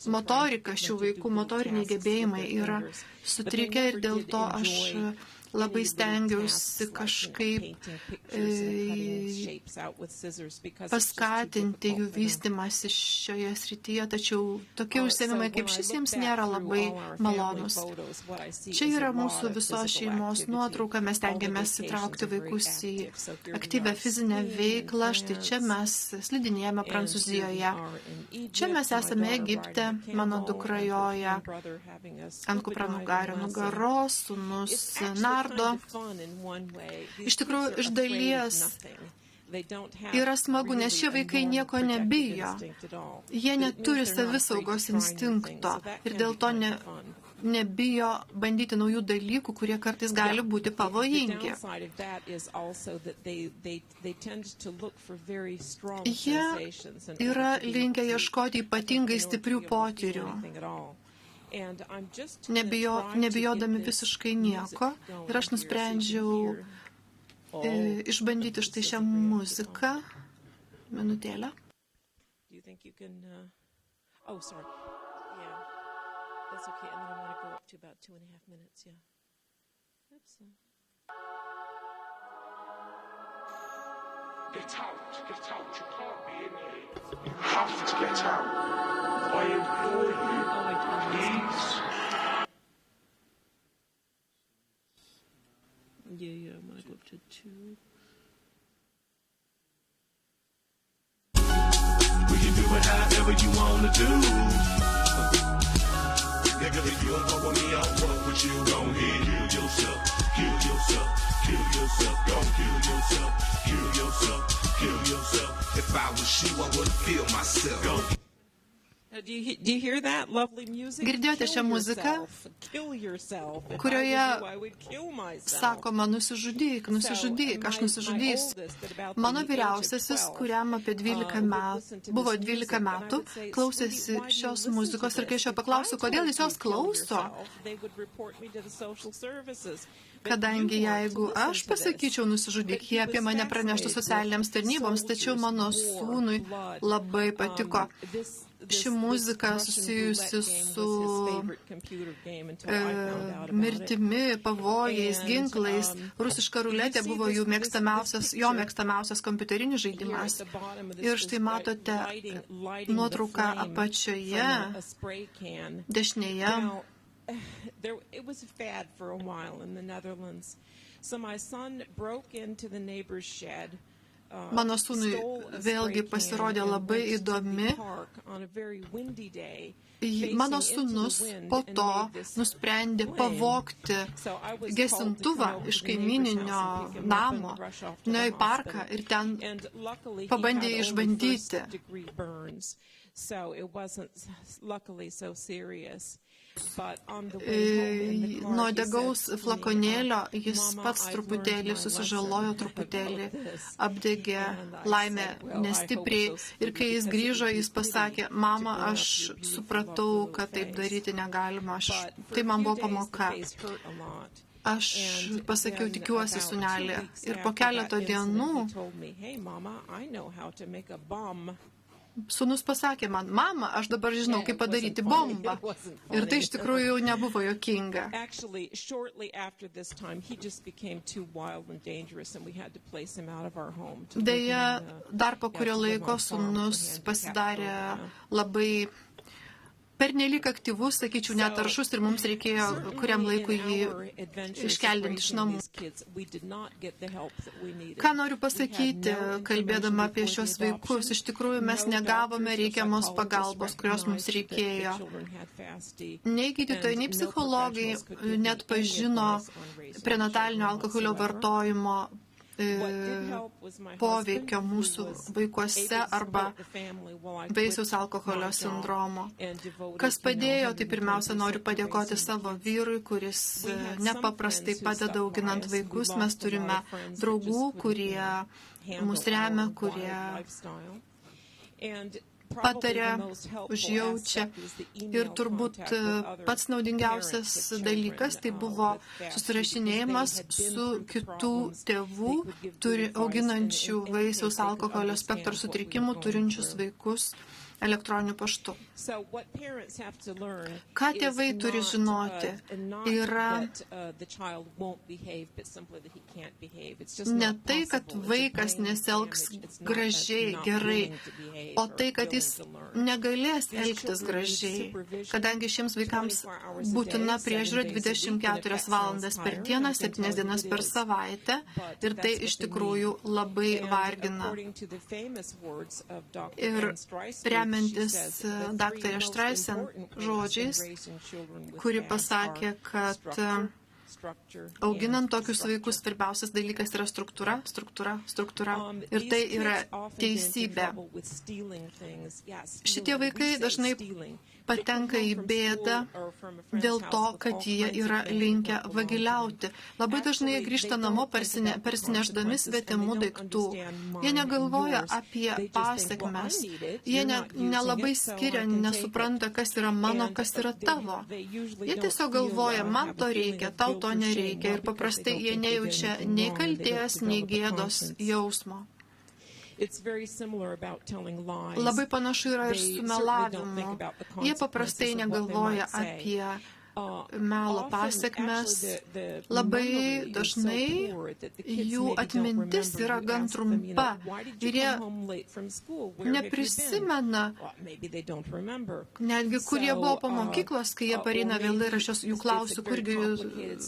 motorika šių vaikų, motoriniai gebėjimai yra sutrikę ir dėl to aš labai stengiausi kažkaip paskatinti jų vystymąsi šioje srityje, tačiau tokie užsiėmimai kaip šis jiems nėra labai malonus. Čia yra mūsų visos šeimos nuotrauka, mes stengiamės įtraukti vaikus į aktyvę fizinę veiklą, štai čia mes slidinėjame Prancūzijoje. Čia mes esame Egipte, mano dukra joja ant kupranugario nugaros, sūnus nardo. Iš tikrųjų, iš dalies yra smagu, nes šie vaikai nieko nebijo. Jie neturi savisaugos instinkto ir dėl to nebijo bandyti naujų dalykų, kurie kartais gali būti pavojingi. Jie yra linkę ieškoti ypatingai stiprių potyrių. Nebijodami visiškai nieko. Ir aš nusprendžiau išbandyti štai šią muziką. Minutėlę. Get out, you can't be in here. You have to get out. I implore you, please. Yeah, I'm gonna go up to 2. We can do it. however you wanna do. Nigga, if you don't fuck with me, I'll fuck with you. Gon' head, kill yourself, kill yourself, kill yourself. Gon' kill yourself, kill yourself, kill yourself. If I was you, I wouldn't feel myself. Girdėjote šią muziką, kurioje sakoma nusižudyk, aš nusižudysiu. Mano vyriausiasis, kuriam apie 12 metų, buvo 12 metų, klausėsi šios muzikos ir kai aš jo paklausiu, kodėl jis jos klauso, kadangi jeigu aš pasakyčiau nusižudyk, jie apie mane praneštų socialiniams tarnyboms, tačiau mano sūnui labai patiko. Ši muzika susijusi su mirtimi, pavojais, ginklais. Rusiška ruletė buvo jo mėgstamiausias kompiuterinis žaidimas. Ir štai matote nuotrauką apačioje, dešinėje. It was a fad for a while in the Netherlands. So my son broke into the neighbor's shed. Mano sūnui vėlgi pasirodė labai įdomi. Mano sūnus po to nusprendė pavogti gesintuvą iš kaimyninio namo, nuėjo į parką ir ten pabandė išbandyti. Nuo degaus flakonėlio jis pats truputėlį susižalojo, truputėlį apdegė, laimė nestipriai. Ir kai jis grįžo, jis pasakė, mama, aš supratau, kad taip daryti negalima. Tai man buvo pamoka. Aš pasakiau, tikiuosi, sūnelį. Ir po keleto dienų sūnus pasakė man, mama, aš dabar žinau, kaip padaryti bombą. Ir tai iš tikrųjų jau nebuvo juokinga. Deja, dar po kurio laiko sūnus pasidarė labai pernelyg aktyvus, sakyčiau, netaršus ir mums reikėjo kuriam laikui jį iškeldinti iš namų. Ką noriu pasakyti, kalbėdama apie šios vaikus, iš tikrųjų mes negavome reikiamos pagalbos, kurios mums reikėjo. Nei gydytojai, nei psichologai net pažino prenatalinio alkoholio vartojimo poveikio mūsų vaikuose arba vaisiaus alkoholio sindromo. Kas padėjo, tai pirmiausia noriu padėkoti savo vyrui, kuris nepaprastai padeda auginant vaikus. Mes turime draugų, kurie mus remia, kurie pataria, užjaučia. Ir turbūt pats naudingiausias dalykas tai buvo susirašinėjimas su kitų tėvų, auginančių vaisiaus alkoholio spektro sutrikimų turinčius vaikus elektroniniu paštu. Ką tėvai turi žinoti, yra ne tai, kad vaikas nesielgs gražiai, gerai, o tai, kad jis negalės elgtis gražiai, kadangi šiems vaikams būtina priežiūra 24 valandas per dieną, 7 dienas per savaitę ir tai iš tikrųjų labai vargina. Ir remiantis daktarė Streisand žodžiais, kuri pasakė, kad auginant tokius vaikus svarbiausias dalykas yra struktūra. Ir tai yra teisybė. Šitie vaikai dažnai patenka į bėdą dėl to, kad jie yra linkę vagiliauti. Labai dažnai jie grįžta namo parsineždami svetimų daiktų. Jie negalvoja apie pasekmes. Jie nelabai skiria, nesupranta, kas yra mano, kas yra tavo. Jie tiesiog galvoja, man to reikia, tau to nereikia. Ir paprastai jie nejaučia nei kaltės, nei gėdos jausmo. Labai panašu yra ir su melavimu. Jie paprastai negalvoja apie melo pasiekmes, labai dažnai jų atmintis yra gan trumpa ir jie neprisimena, netgi kur jie buvo po mokyklos, kai jie pareina vėlai ir aš jų klausiu, kurgi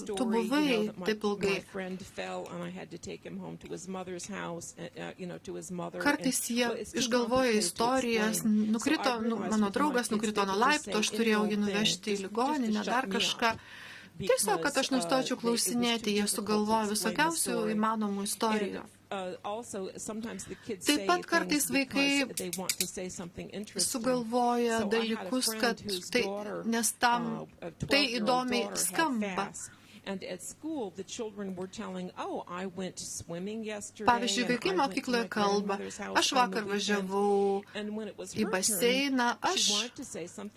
tu buvai taip ilgai. Kartais jie išgalvoja istorijas, mano draugas nukrito nuo laipto, aš turėjau jį nuvežti į ligoninę, dar kažką. Tiesiog, kad aš nustočiau klausinėti, jie sugalvoja visokiausių įmanomų istorijų. Taip pat kartais vaikai sugalvoja dalykus, kad nes tam tai įdomiai skamba. Pavyzdžiui, vaikai mokykloje kalba, aš vakar važiavau į baseiną, aš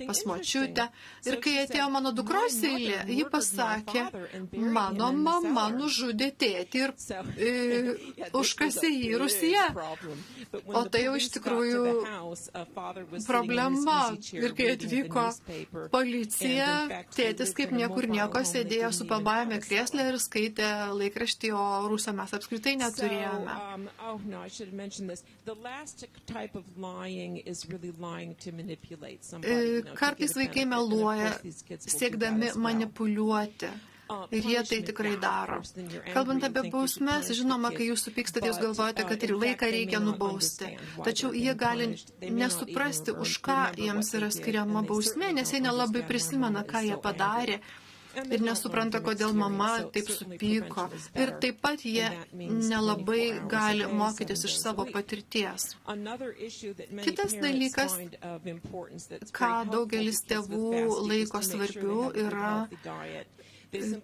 pas močiutę. Ir kai atėjo mano dukros eilė, ji pasakė, mano mama nužudė tėtį ir užkasė jį Rusiją. O tai jau iš tikrųjų problema. Ir kai atvyko policija, tėtis kaip niekur nieko sėdėjo su pabaigą krėslę ir skaitė laikraštį, o Rusą mes apskritai neturėjome. Kartais vaikai meluoja, siekdami manipuliuoti. Ir jie tai tikrai daro. Kalbant apie bausmes, žinoma, kai jūs supykstate, jūs galvojate, kad ir vaiką reikia nubausti. Tačiau jie gali nesuprasti, už ką jiems yra skiriama bausmė, nes jie nelabai prisimena, ką jie padarė. Ir nesupranta, kodėl mama taip supyko. Ir taip pat jie nelabai gali mokytis iš savo patirties. Kitas dalykas, ką daugelis tėvų laiko svarbiu, yra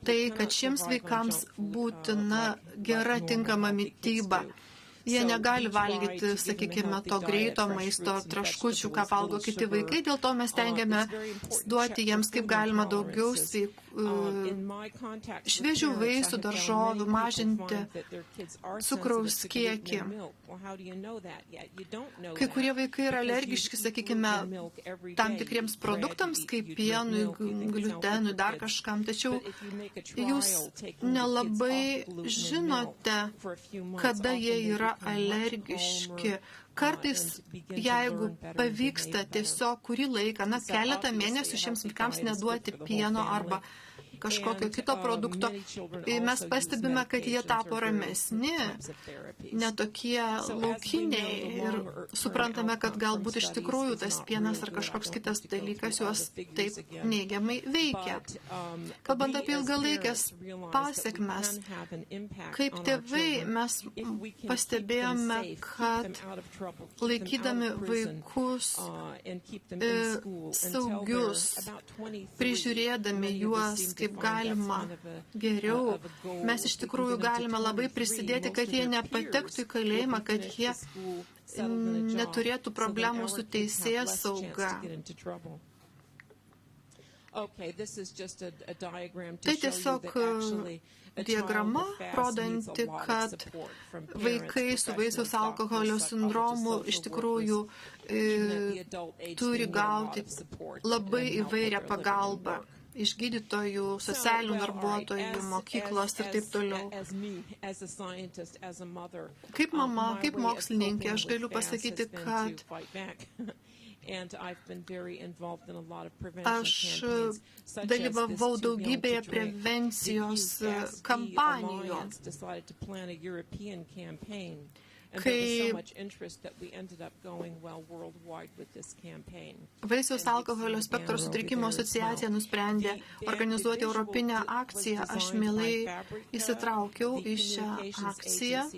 tai, kad šiems vaikams būtina gera tinkama mityba. Jie negali valgyti, sakykime, to greito maisto, traškučių, ką valgo kiti vaikai, dėl to mes tengiame duoti jiems kaip galima daugiau šviežių vaisių, daržovių, mažinti cukraus kiekį. Kai kurie vaikai yra alergiški, sakykime, tam tikriems produktams, kaip pienui, gliutenui, dar kažkam, tačiau jūs nelabai žinote, kada jie yra alergiški. Kartais, jeigu pavyksta tiesiog kurį laiką, keletą mėnesių šiems vaikams neduoti pieno arba kažkokio kito produkto, mes pastebime, kad jie tapo ramesni, netokie laukiniai ir suprantame, kad galbūt iš tikrųjų tas pienas ar kažkoks kitas dalykas juos taip neigiamai veikia. Kalbant apie ilgalaikės pasiekmes, kaip tėvai mes pastebėjome, kad laikydami vaikus saugius, prižiūrėdami juos kaip galima geriau, mes iš tikrųjų galime labai prisidėti, kad jie nepatektų į kalėjimą, kad jie neturėtų problemų su teisėsauga. Tai tiesiog diagrama, rodanti, kad vaikai su vaisiaus alkoholio sindromu iš tikrųjų turi gauti labai įvairią pagalbą iš gydytojų, socialinių darbuotojų, mokyklos ir taip toliau. Kaip mama, kaip mokslininkė, aš galiu pasakyti, kad aš dalyvavau daugybėje prevencijos kampanijų, kai Vaisiaus alkoholio spektro sutrikimo asociacija nusprendė organizuoti europinę akciją. Aš mielai įsitraukiau į šią akciją.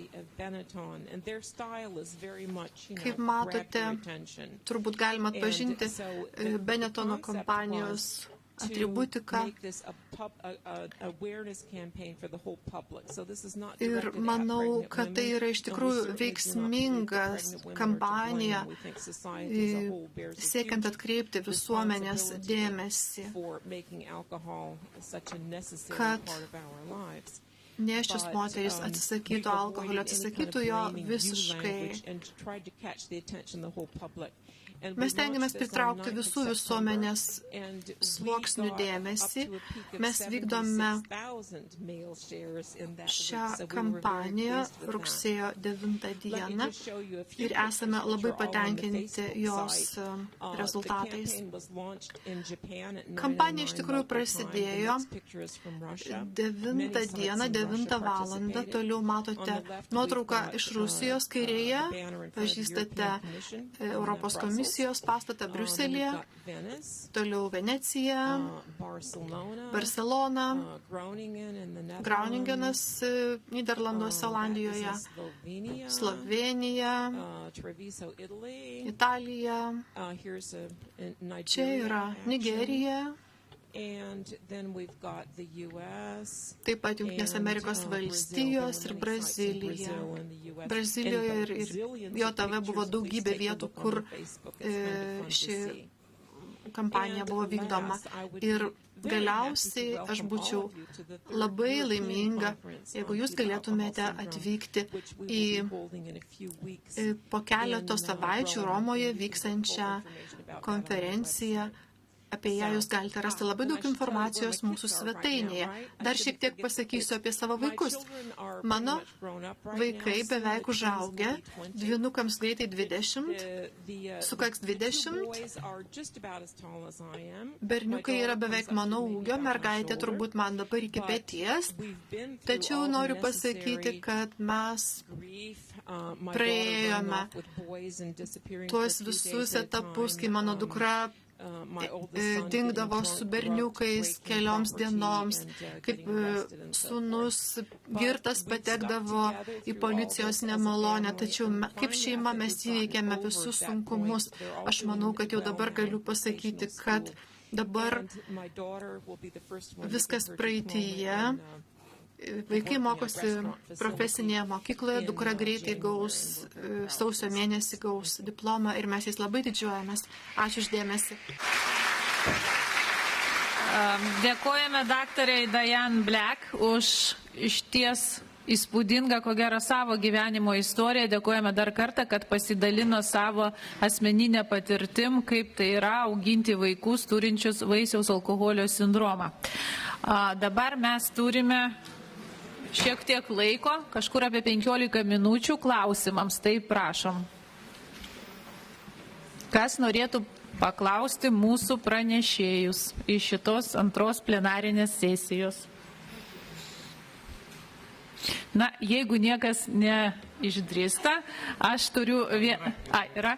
Kaip matote, turbūt galima atpažinti Benettono kompanijos atributiką. Ir manau, kad tai yra iš tikrųjų veiksmingas kampanija siekiant atkreipti visuomenės dėmesį, kad nėščios moterys atsisakytų alkoholio, atsisakytų jo visiškai. Mes tengiamės pritraukti visų visuomenės sluoksnių dėmesį. Mes vykdome šią kampaniją rugsėjo 9 dieną ir esame labai patenkinti jos rezultatais. Kampanija iš tikrųjų prasidėjo 9 dieną, 9 valandą. Toliau matote nuotrauką iš Rusijos kairėje. Pažįstate Europos komisijos pastatą Briuselėje, toliau Venecija, Barcelona, Groningenas Nyderlanduose, Olandijoje, Slovenija, Italija, čia yra Nigerija, taip pat Jungtinės Amerikos valstijos ir Brazilija. Brazilijoje ir JOTV buvo daugybė vietų, kur ši kampanija buvo vykdoma. Ir galiausiai aš būčiau labai laiminga, jeigu jūs galėtumėte atvykti į po keleto savaičių Romoje vykstančią konferenciją. Apie ją jūs galite rasti labai daug informacijos mūsų svetainėje. Dar šiek tiek pasakysiu apie savo vaikus. Mano vaikai beveik užaugę, dvynukams greitai 20, sukaks 20. Berniukai yra beveik mano ūgio, mergaitė turbūt man dabar iki peties. Tačiau noriu pasakyti, kad mes praėjome tuos visus etapus, kai mano dukra dingdavo su berniukais kelioms dienoms, kaip sūnus girtas patekdavo į policijos nemalonę, tačiau kaip šeima mes įveikėme visus sunkumus. Aš manau, kad jau dabar galiu pasakyti, kad dabar viskas praeityje. Vaikai mokosi profesinėje mokykloje, dukra greitai gaus, sausio mėnesį gaus diplomą ir mes jais labai didžiuojamės. Ačiū uždėmesi. Dėkojame daktarai Diane Black už išties įspūdingą, ko gero, savo gyvenimo istoriją. Dėkojame dar kartą, kad pasidalino savo asmeninę patirtim, kaip tai yra auginti vaikus turinčius vaisiaus alkoholio sindromą. Dabar mes turime šiek tiek laiko, kažkur apie 15 minučių klausimams, tai prašom. Kas norėtų paklausti mūsų pranešėjus iš šitos antros plenarinės sesijos? Na, jeigu niekas neišdrįsta, aš turiu yra?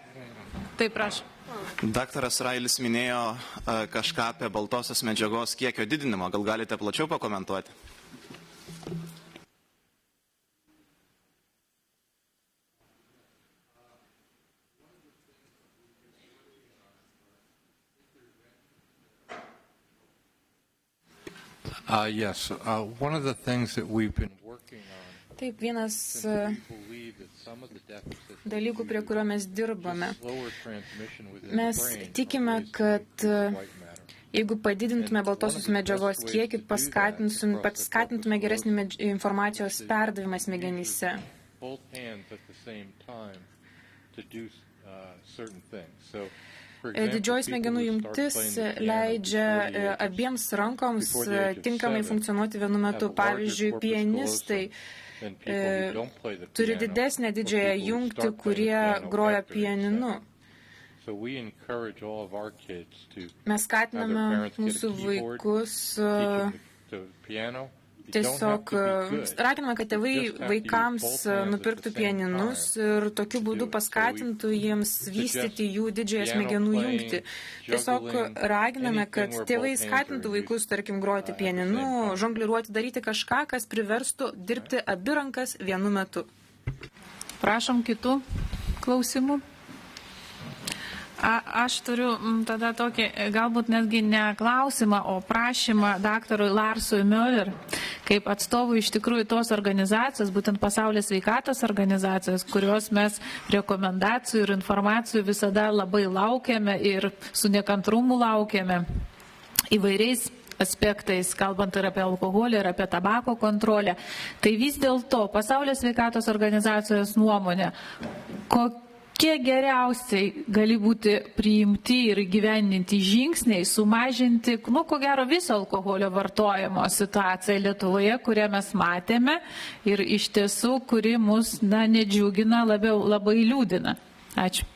Taip, prašom. Daktaras Railis minėjo kažką apie baltosios medžiagos kiekio didinimą. Gal galite plačiau pakomentuoti? Yes. One of the things that we've been working on. Taip, vienas dalykų, prie kurio mes dirbame. Mes tikime, kad jeigu padidintume baltosios medžiagos kiekį, paskatintume geresnį informacijos perdavimą smegenyse. Didžioji smegenų jungtis leidžia abiems rankoms tinkamai funkcionuoti vienu metu. Pavyzdžiui, pianistai turi didesnę didžiąją jungtį, kurie groja pianinu. Mes skatiname mūsų vaikus tiesiog raginame, kad tėvai vaikams nupirktų pianinus ir tokiu būdu paskatintų jiems vystyti jų didžiąją smegenų jungtį. Tiesiog raginame, kad tėvai skatintų vaikus, tarkim, groti pianinu, žongliruoti, daryti kažką, kas priverstų dirbti abi rankas vienu metu. Prašom kitų klausimų. Aš turiu tada tokį, galbūt netgi ne klausimą, o prašymą daktarui Larsui Müller, kaip atstovų iš tikrųjų tos organizacijos, būtent Pasaulio sveikatos organizacijos, kurios mes rekomendacijų ir informacijų visada labai laukiame ir su nekantrumu laukiame įvairiais aspektais, kalbant ir apie alkoholį, ir apie tabako kontrolę. Tai vis dėlto Pasaulio sveikatos organizacijos nuomonė, kiek geriausiai gali būti priimti ir gyveninti žingsniai, sumažinti, ko gero, viso alkoholio vartojimo situaciją Lietuvoje, kurią mes matėme ir iš tiesų, kuri mus nedžiugina, labai liūdina. Ačiū.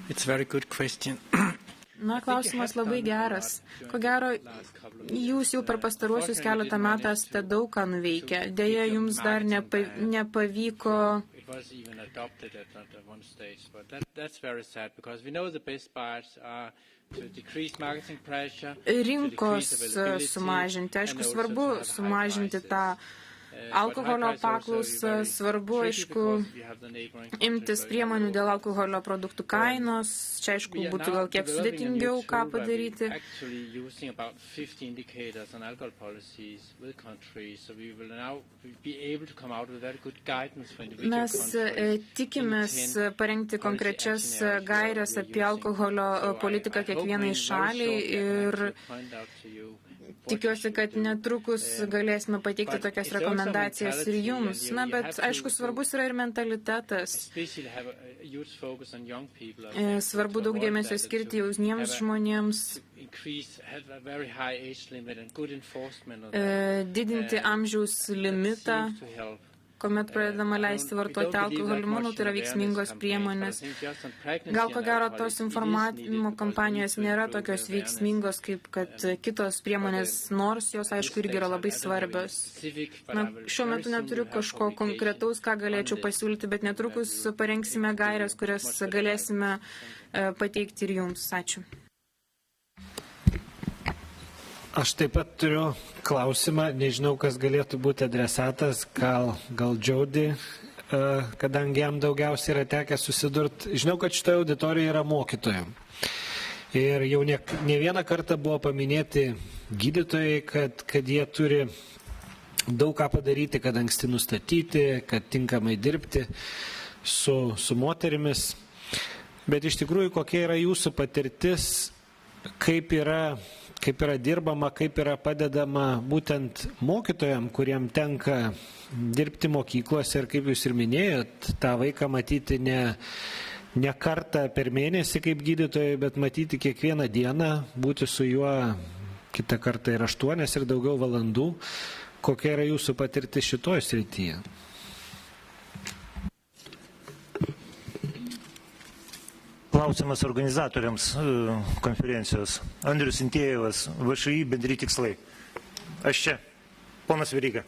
It's a very good question. Klausimas labai geras. Ko gero, jūs jau per pastaruosius keletą metų esate daug ką nuveikę. Deja, jums dar nepavyko rinkos sumažinti. Aišku, svarbu sumažinti tą alkoholio paklausą, svarbu, aišku, imtis priemonių dėl alkoholio produktų kainos. Čia, aišku, būtų gal kiek sudėtingiau ką padaryti. Mes tikimės parengti konkrečias gairias apie alkoholio politiką kiekvienai šaliai ir tikiuosi, kad netrukus galėsime pateikti tokias rekomendacijas ir jums. Bet, aišku, svarbus yra ir mentalitetas. Svarbu daug dėmesio skirti jausniems žmonėms, didinti amžiaus limitą, kuomet pradedama leisti vartoti alkoholį. Manau, tai yra veiksmingos priemonės. Gal ko gero tos informavimo kampanijos nėra tokios veiksmingos, kaip kad kitos priemonės, nors jos, aišku, irgi yra labai svarbios. Šiuo metu neturiu kažko konkretaus, ką galėčiau pasiūlyti, bet netrukus parengsime gairias, kurias galėsime pateikti ir jums. Ačiū. Aš taip pat turiu klausimą, nežinau, kas galėtų būti adresatas, gal Džaudi, kadangi jam daugiausiai yra tekę susidurti. Žinau, kad šitoje auditorijoje yra mokytojų. Ir jau ne vieną kartą buvo paminėti gydytojai, kad jie turi daug ką padaryti, kad anksti nustatyti, kad tinkamai dirbti su moterimis. Bet iš tikrųjų, kokia yra jūsų patirtis, kaip yra dirbama, kaip yra padedama būtent mokytojams, kuriem tenka dirbti mokyklose ir, kaip jūs ir minėjot, tą vaiką matyti ne kartą per mėnesį kaip gydytojai, bet matyti kiekvieną dieną, būti su juo kitą kartą ir 8 ir daugiau valandų. Kokia yra jūsų patirtis šitoje srityje? Klausimas organizatoriams konferencijos. Andrius Intėjevas, VŠI bendri tikslai. Aš čia. Ponas Veryga.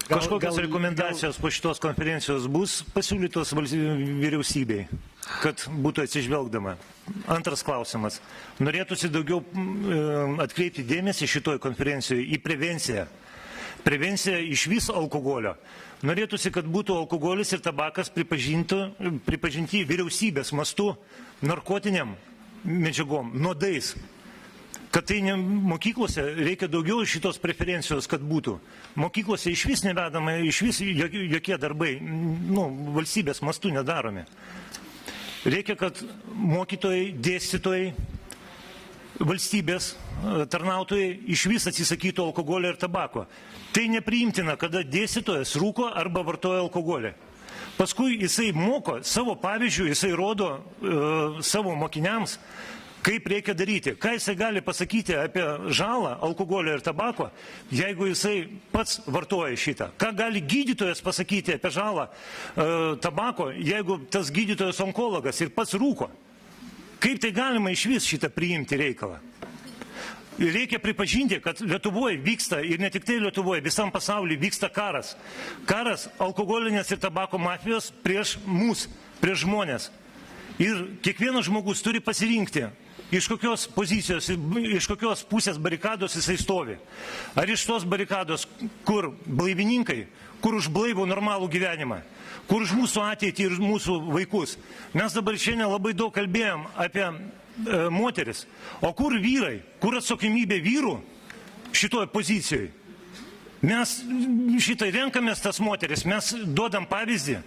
Kažkokios rekomendacijos po šitos konferencijos bus pasiūlytos vyriausybei, kad būtų atsižvelgdama. Antras klausimas. Norėtųsi daugiau atkreipti dėmesį šitoj konferencijoje į prevenciją. Prevencija iš viso alkoholio. Norėtųsi, kad būtų alkoholis ir tabakas pripažinti vyriausybės mastu narkotiniam medžiagom, nuodais. Kad tai mokyklose reikia daugiau šitos preferencijos, kad būtų. Mokyklose iš vis nevedama, iš vis jokie darbai, valstybės mastu nedaromi. Reikia, kad mokytojai, dėstytojai, valstybės tarnautojai iš vis atsisakytų alkoholio ir tabako. Tai nepriimtina, kada dėstytojas rūko arba vartoja alkoholį. Paskui jisai moko savo pavyzdžių, jisai rodo savo mokiniams, kaip reikia daryti. Ką jisai gali pasakyti apie žalą alkoholio ir tabako, jeigu jisai pats vartoja šitą. Ką gali gydytojas pasakyti apie žalą tabako, jeigu tas gydytojas onkologas ir pats rūko. Kaip tai galima iš vis šitą priimti reikalą? Reikia pripažinti, kad Lietuvoje vyksta, ir ne tik tai Lietuvoje, visam pasaulyje vyksta karas. Karas alkoholinės ir tabako mafijos prieš mus, prieš žmonės. Ir kiekvienas žmogus turi pasirinkti, iš kokios pozicijos, iš kokios pusės barikados jisai stovi. Ar iš tos barikados, kur blaivininkai, kur už blaivų normalų gyvenimą, kur už mūsų ateitį ir mūsų vaikus. Mes dabar šiandien labai daug kalbėjom apie moteris. O kur vyrai? Kur atsakomybė vyrų šitoje pozicijoje? Mes šitai renkamės tas moteris, mes duodam pavyzdį.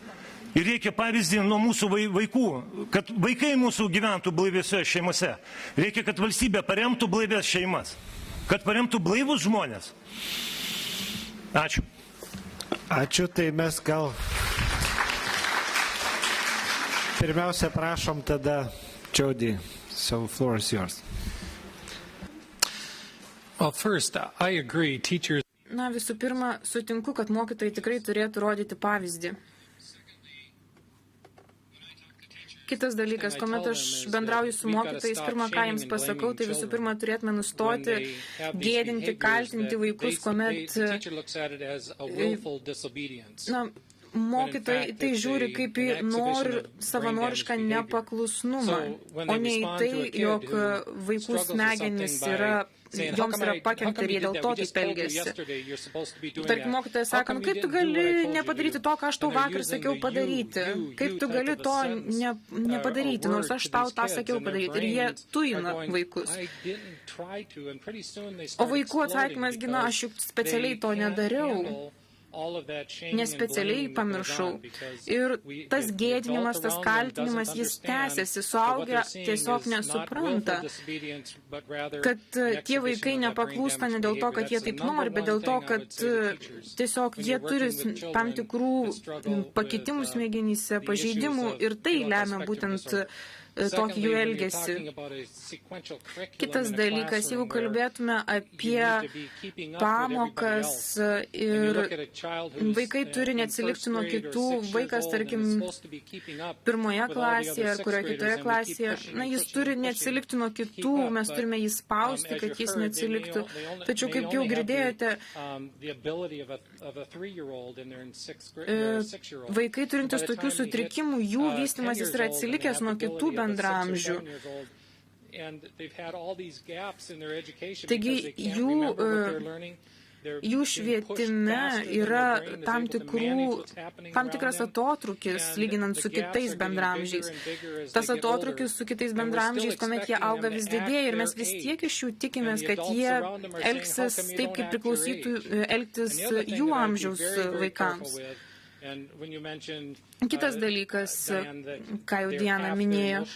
Ir reikia pavyzdį nuo mūsų vaikų, kad vaikai mūsų gyventų blaiviose šeimose. Reikia, kad valstybė paremtų blaivias šeimas. kad paremtų blaivus žmonės. Ačiū. Ačiū, tai mes gal pirmiausia prašom tada Jody, so floor is yours. Well, first, I agree, teachers. Na, visų pirma, sutinku, kad mokytojai tikrai turėtų rodyti pavyzdį. Kitas dalykas, kuomet aš bendrauju su mokytojais, pirmą, ką jiems pasakau, tai visų pirma turėtume nustoti gėdinti, kaltinti vaikus, kuomet mokytojai tai žiūri kaip į savanorišką nepaklusnumą, o ne į tai, jog vaikų smegenys joms yra pakenkta ir jie dėl to taip elgiasi. Tarkim, mokytojas sako, kaip tu gali nepadaryti to, ką aš tau vakar sakiau padaryti? Kaip tu gali to nepadaryti, nors aš tau tą sakiau padaryti? Ir jie tuina vaikus. O vaikų atsakymas, gina, aš juk specialiai to nedariau. Nespecialiai pamiršau. Ir tas gėdinimas, tas kaltinimas, jis tęsiasi, suaugę tiesiog nesupranta, kad tie vaikai nepaklūsta ne dėl to, kad jie taip nori, bet dėl to, kad tiesiog jie turi tam tikrų pakitimų smegenyse, pažeidimų ir tai lemia būtent tokį jų elgesį. Kitas dalykas, jeigu kalbėtume apie pamokas ir vaikai turi neatsilikti nuo kitų, vaikas, tarkim, pirmoje klasėje ar kurioje kitoje klasėje, na, jis turi neatsilikti nuo kitų, mes turime jį spausti, kad jis neatsiliktų. Tačiau, kaip jau girdėjote, vaikai turintys tokių sutrikimų, jų vystymasis yra atsilikęs nuo kitų bendramžių. Taigi jų švietime yra tam tikras atotrūkis, lyginant su kitais bendramžiais. Tas atotrūkis su kitais bendramžiais, kuomet jie auga, vis didėja ir mes vis tiek iš jų tikimės, kad jie elgsis taip, kaip priklausytų elgtis jų amžiaus vaikams. Kitas dalykas, ką jau Diana minėjo,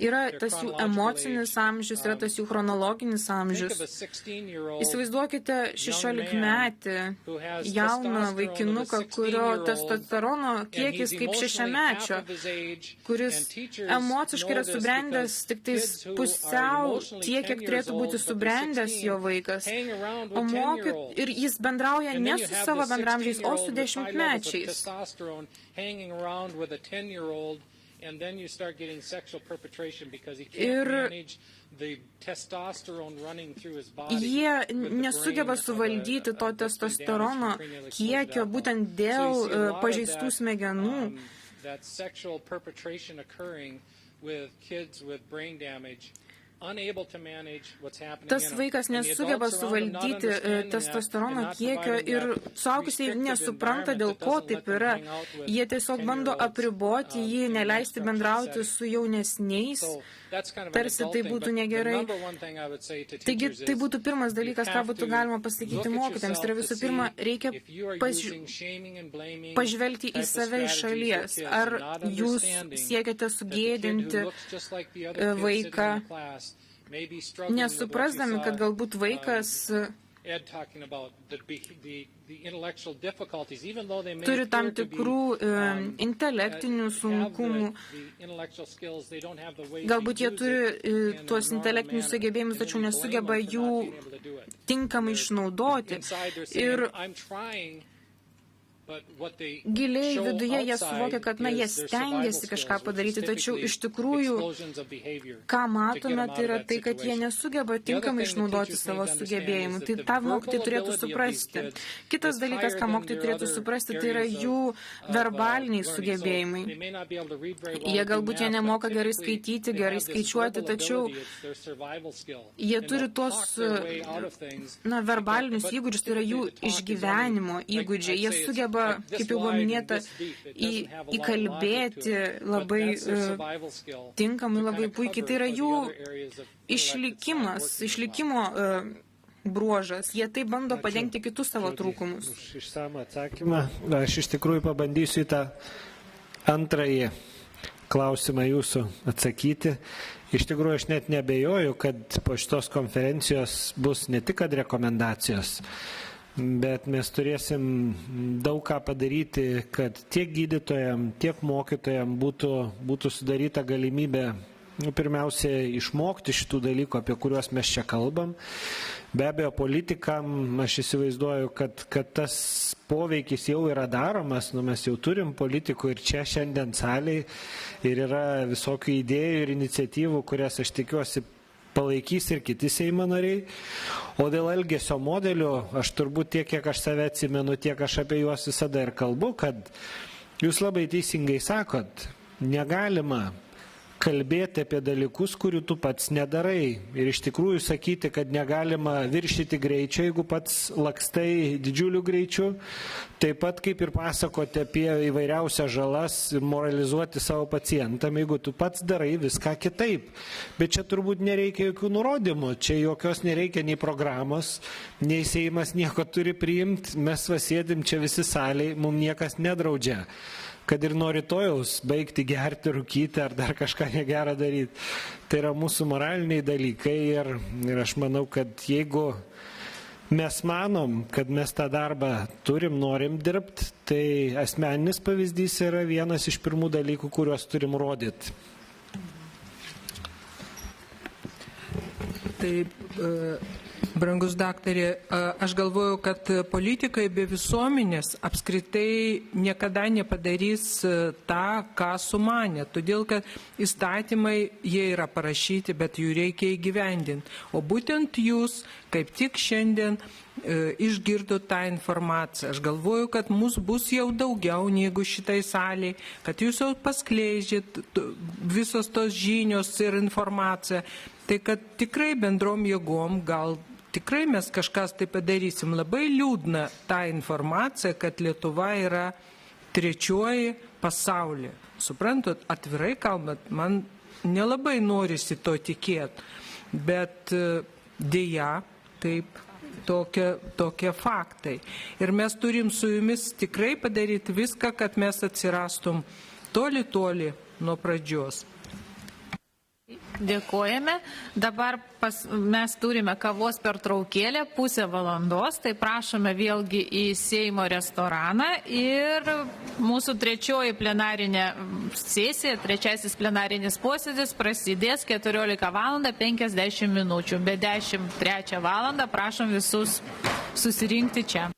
yra tas jų emocinis amžius, yra tas jų chronologinis amžius. Įsivaizduokite 16-metį jauną vaikinuką, kurio testosterono kiekis kaip 6-mečio, kuris emociškai yra subrendęs tik tais pusiau tiek, kiek turėtų būti subrendęs jo vaikas. Ir jis bendrauja ne su savo bendramžiais, o su 10-mečiais. Hanging around with a 10-year-old, and then you start getting sexual perpetration because he can't manage the testosterone running through his body. Jie nesugeba suvaldyti to testosterono kiekio būtent dėl pažeistų smegenų. That sexual perpetration occurring with kids with brain damage. Tas vaikas nesugeba suvaldyti testosterono kiekio ir suaugusiai nesupranta, dėl ko taip yra. Jie tiesiog bando apriboti jį, neleisti bendrauti su jaunesniais, tarsi tai būtų negerai. Taigi tai būtų pirmas dalykas, ką būtų galima pasakyti mokytėms. Tai yra visų pirma, reikia pažvelgti į save iš šalies. Ar jūs siekiate sugėdinti vaiką, nesuprasdami, kad galbūt vaikas turi tam tikrų intelektinių sunkumų. Galbūt jie turi tuos intelektinius sugebėjimus, tačiau nesugeba jų tinkamai išnaudoti. Ir giliai viduje jie suvokia, kad jie stengiasi kažką padaryti, tačiau iš tikrųjų, ką matome, tai yra tai, kad jie nesugeba tinkamai išnaudoti savo sugebėjimų. Tai tą mokytojai turėtų suprasti. Kitas dalykas, ką mokytojai turėtų suprasti, tai yra jų verbaliniai sugebėjimai. Jie galbūt nemoka gerai skaityti, gerai skaičiuoti, tačiau jie turi tuos verbalinius įgūdžius, tai yra jų išgyvenimo įgūdžiai. Jie sugeba, kaip jau buvo minėta, įkalbėti labai tinkamai, labai puikiai. Tai yra jų išlikimo bruožas. Jie tai bando padengti kitus savo trūkumus. Išsamų atsakymą. Aš iš tikrųjų pabandysiu į tą antrąjį klausimą jūsų atsakyti. Iš tikrųjų, aš net nebejoju, kad po šitos konferencijos bus ne tik kad rekomendacijos, bet mes turėsim daug ką padaryti, kad tiek gydytojams, tiek mokytojams būtų sudaryta galimybė pirmiausia išmokti šitų dalykų, apie kuriuos mes čia kalbam. Be abejo, politikam aš įsivaizduoju, kad tas poveikis jau yra daromas, mes jau turim politikų ir čia šiandien salėje ir yra visokių idėjų ir iniciatyvų, kurias aš tikiuosi palaikys ir kiti Seimo nariai. O dėl elgesio modelių, aš turbūt tiek, kiek aš save atsimenu, tiek aš apie juos visada ir kalbu, kad jūs labai teisingai sakot, negalima kalbėti apie dalykus, kurių tu pats nedarai. Ir iš tikrųjų sakyti, kad negalima viršyti greičio, jeigu pats lakstai didžiuliu greičiu. Taip pat kaip ir pasakoti apie įvairiausias žalas ir moralizuoti savo pacientam, jeigu tu pats darai viską kitaip. Bet čia turbūt nereikia jokių nurodymų, čia jokios nereikia nei programos, nei Seimas nieko turi priimti, mes vasėdim čia visi salėj, mums niekas nedraudžia. Kad ir nuo rytojaus baigti gerti, rūkyti ar dar kažką negerą daryti. Tai yra mūsų moraliniai dalykai ir aš manau, kad jeigu mes manom, kad mes tą darbą turim, norim dirbti, tai asmeninis pavyzdys yra vienas iš pirmų dalykų, kuriuos turim rodyti. Taip, brangus daktarė, aš galvoju, kad politikai be visuomenės apskritai niekada nepadarys tą, ką sumanė. Todėl, kad įstatymai, jie yra parašyti, bet jų reikia įgyvendinti. O būtent jūs, kaip tik šiandien, išgirdo tą informaciją. Aš galvoju, kad mūsų bus jau daugiau negu šitai saliai, kad jūs jau paskleidžiat visos tos žinios ir informacija. Tai kad tikrai bendrom jėgom gal tikrai mes kažkas tai padarysim. Labai liūdna ta informacija, kad Lietuva yra trečioji pasaulyje. Suprantat, atvirai kalbant, man nelabai norisi to tikėti, bet dėja, taip, tokie faktai. Ir mes turim su jumis tikrai padaryti viską, kad mes atsirastum toli nuo pradžios. Dėkojame. Dabar mes turime kavos pertraukėlę, pusę valandos, tai prašome vėlgi į Seimo restoraną ir mūsų trečioji plenarinė sesija, trečiasis plenarinis posėdis prasidės 14:50 min. Be 10:03 prašom visus susirinkti čia.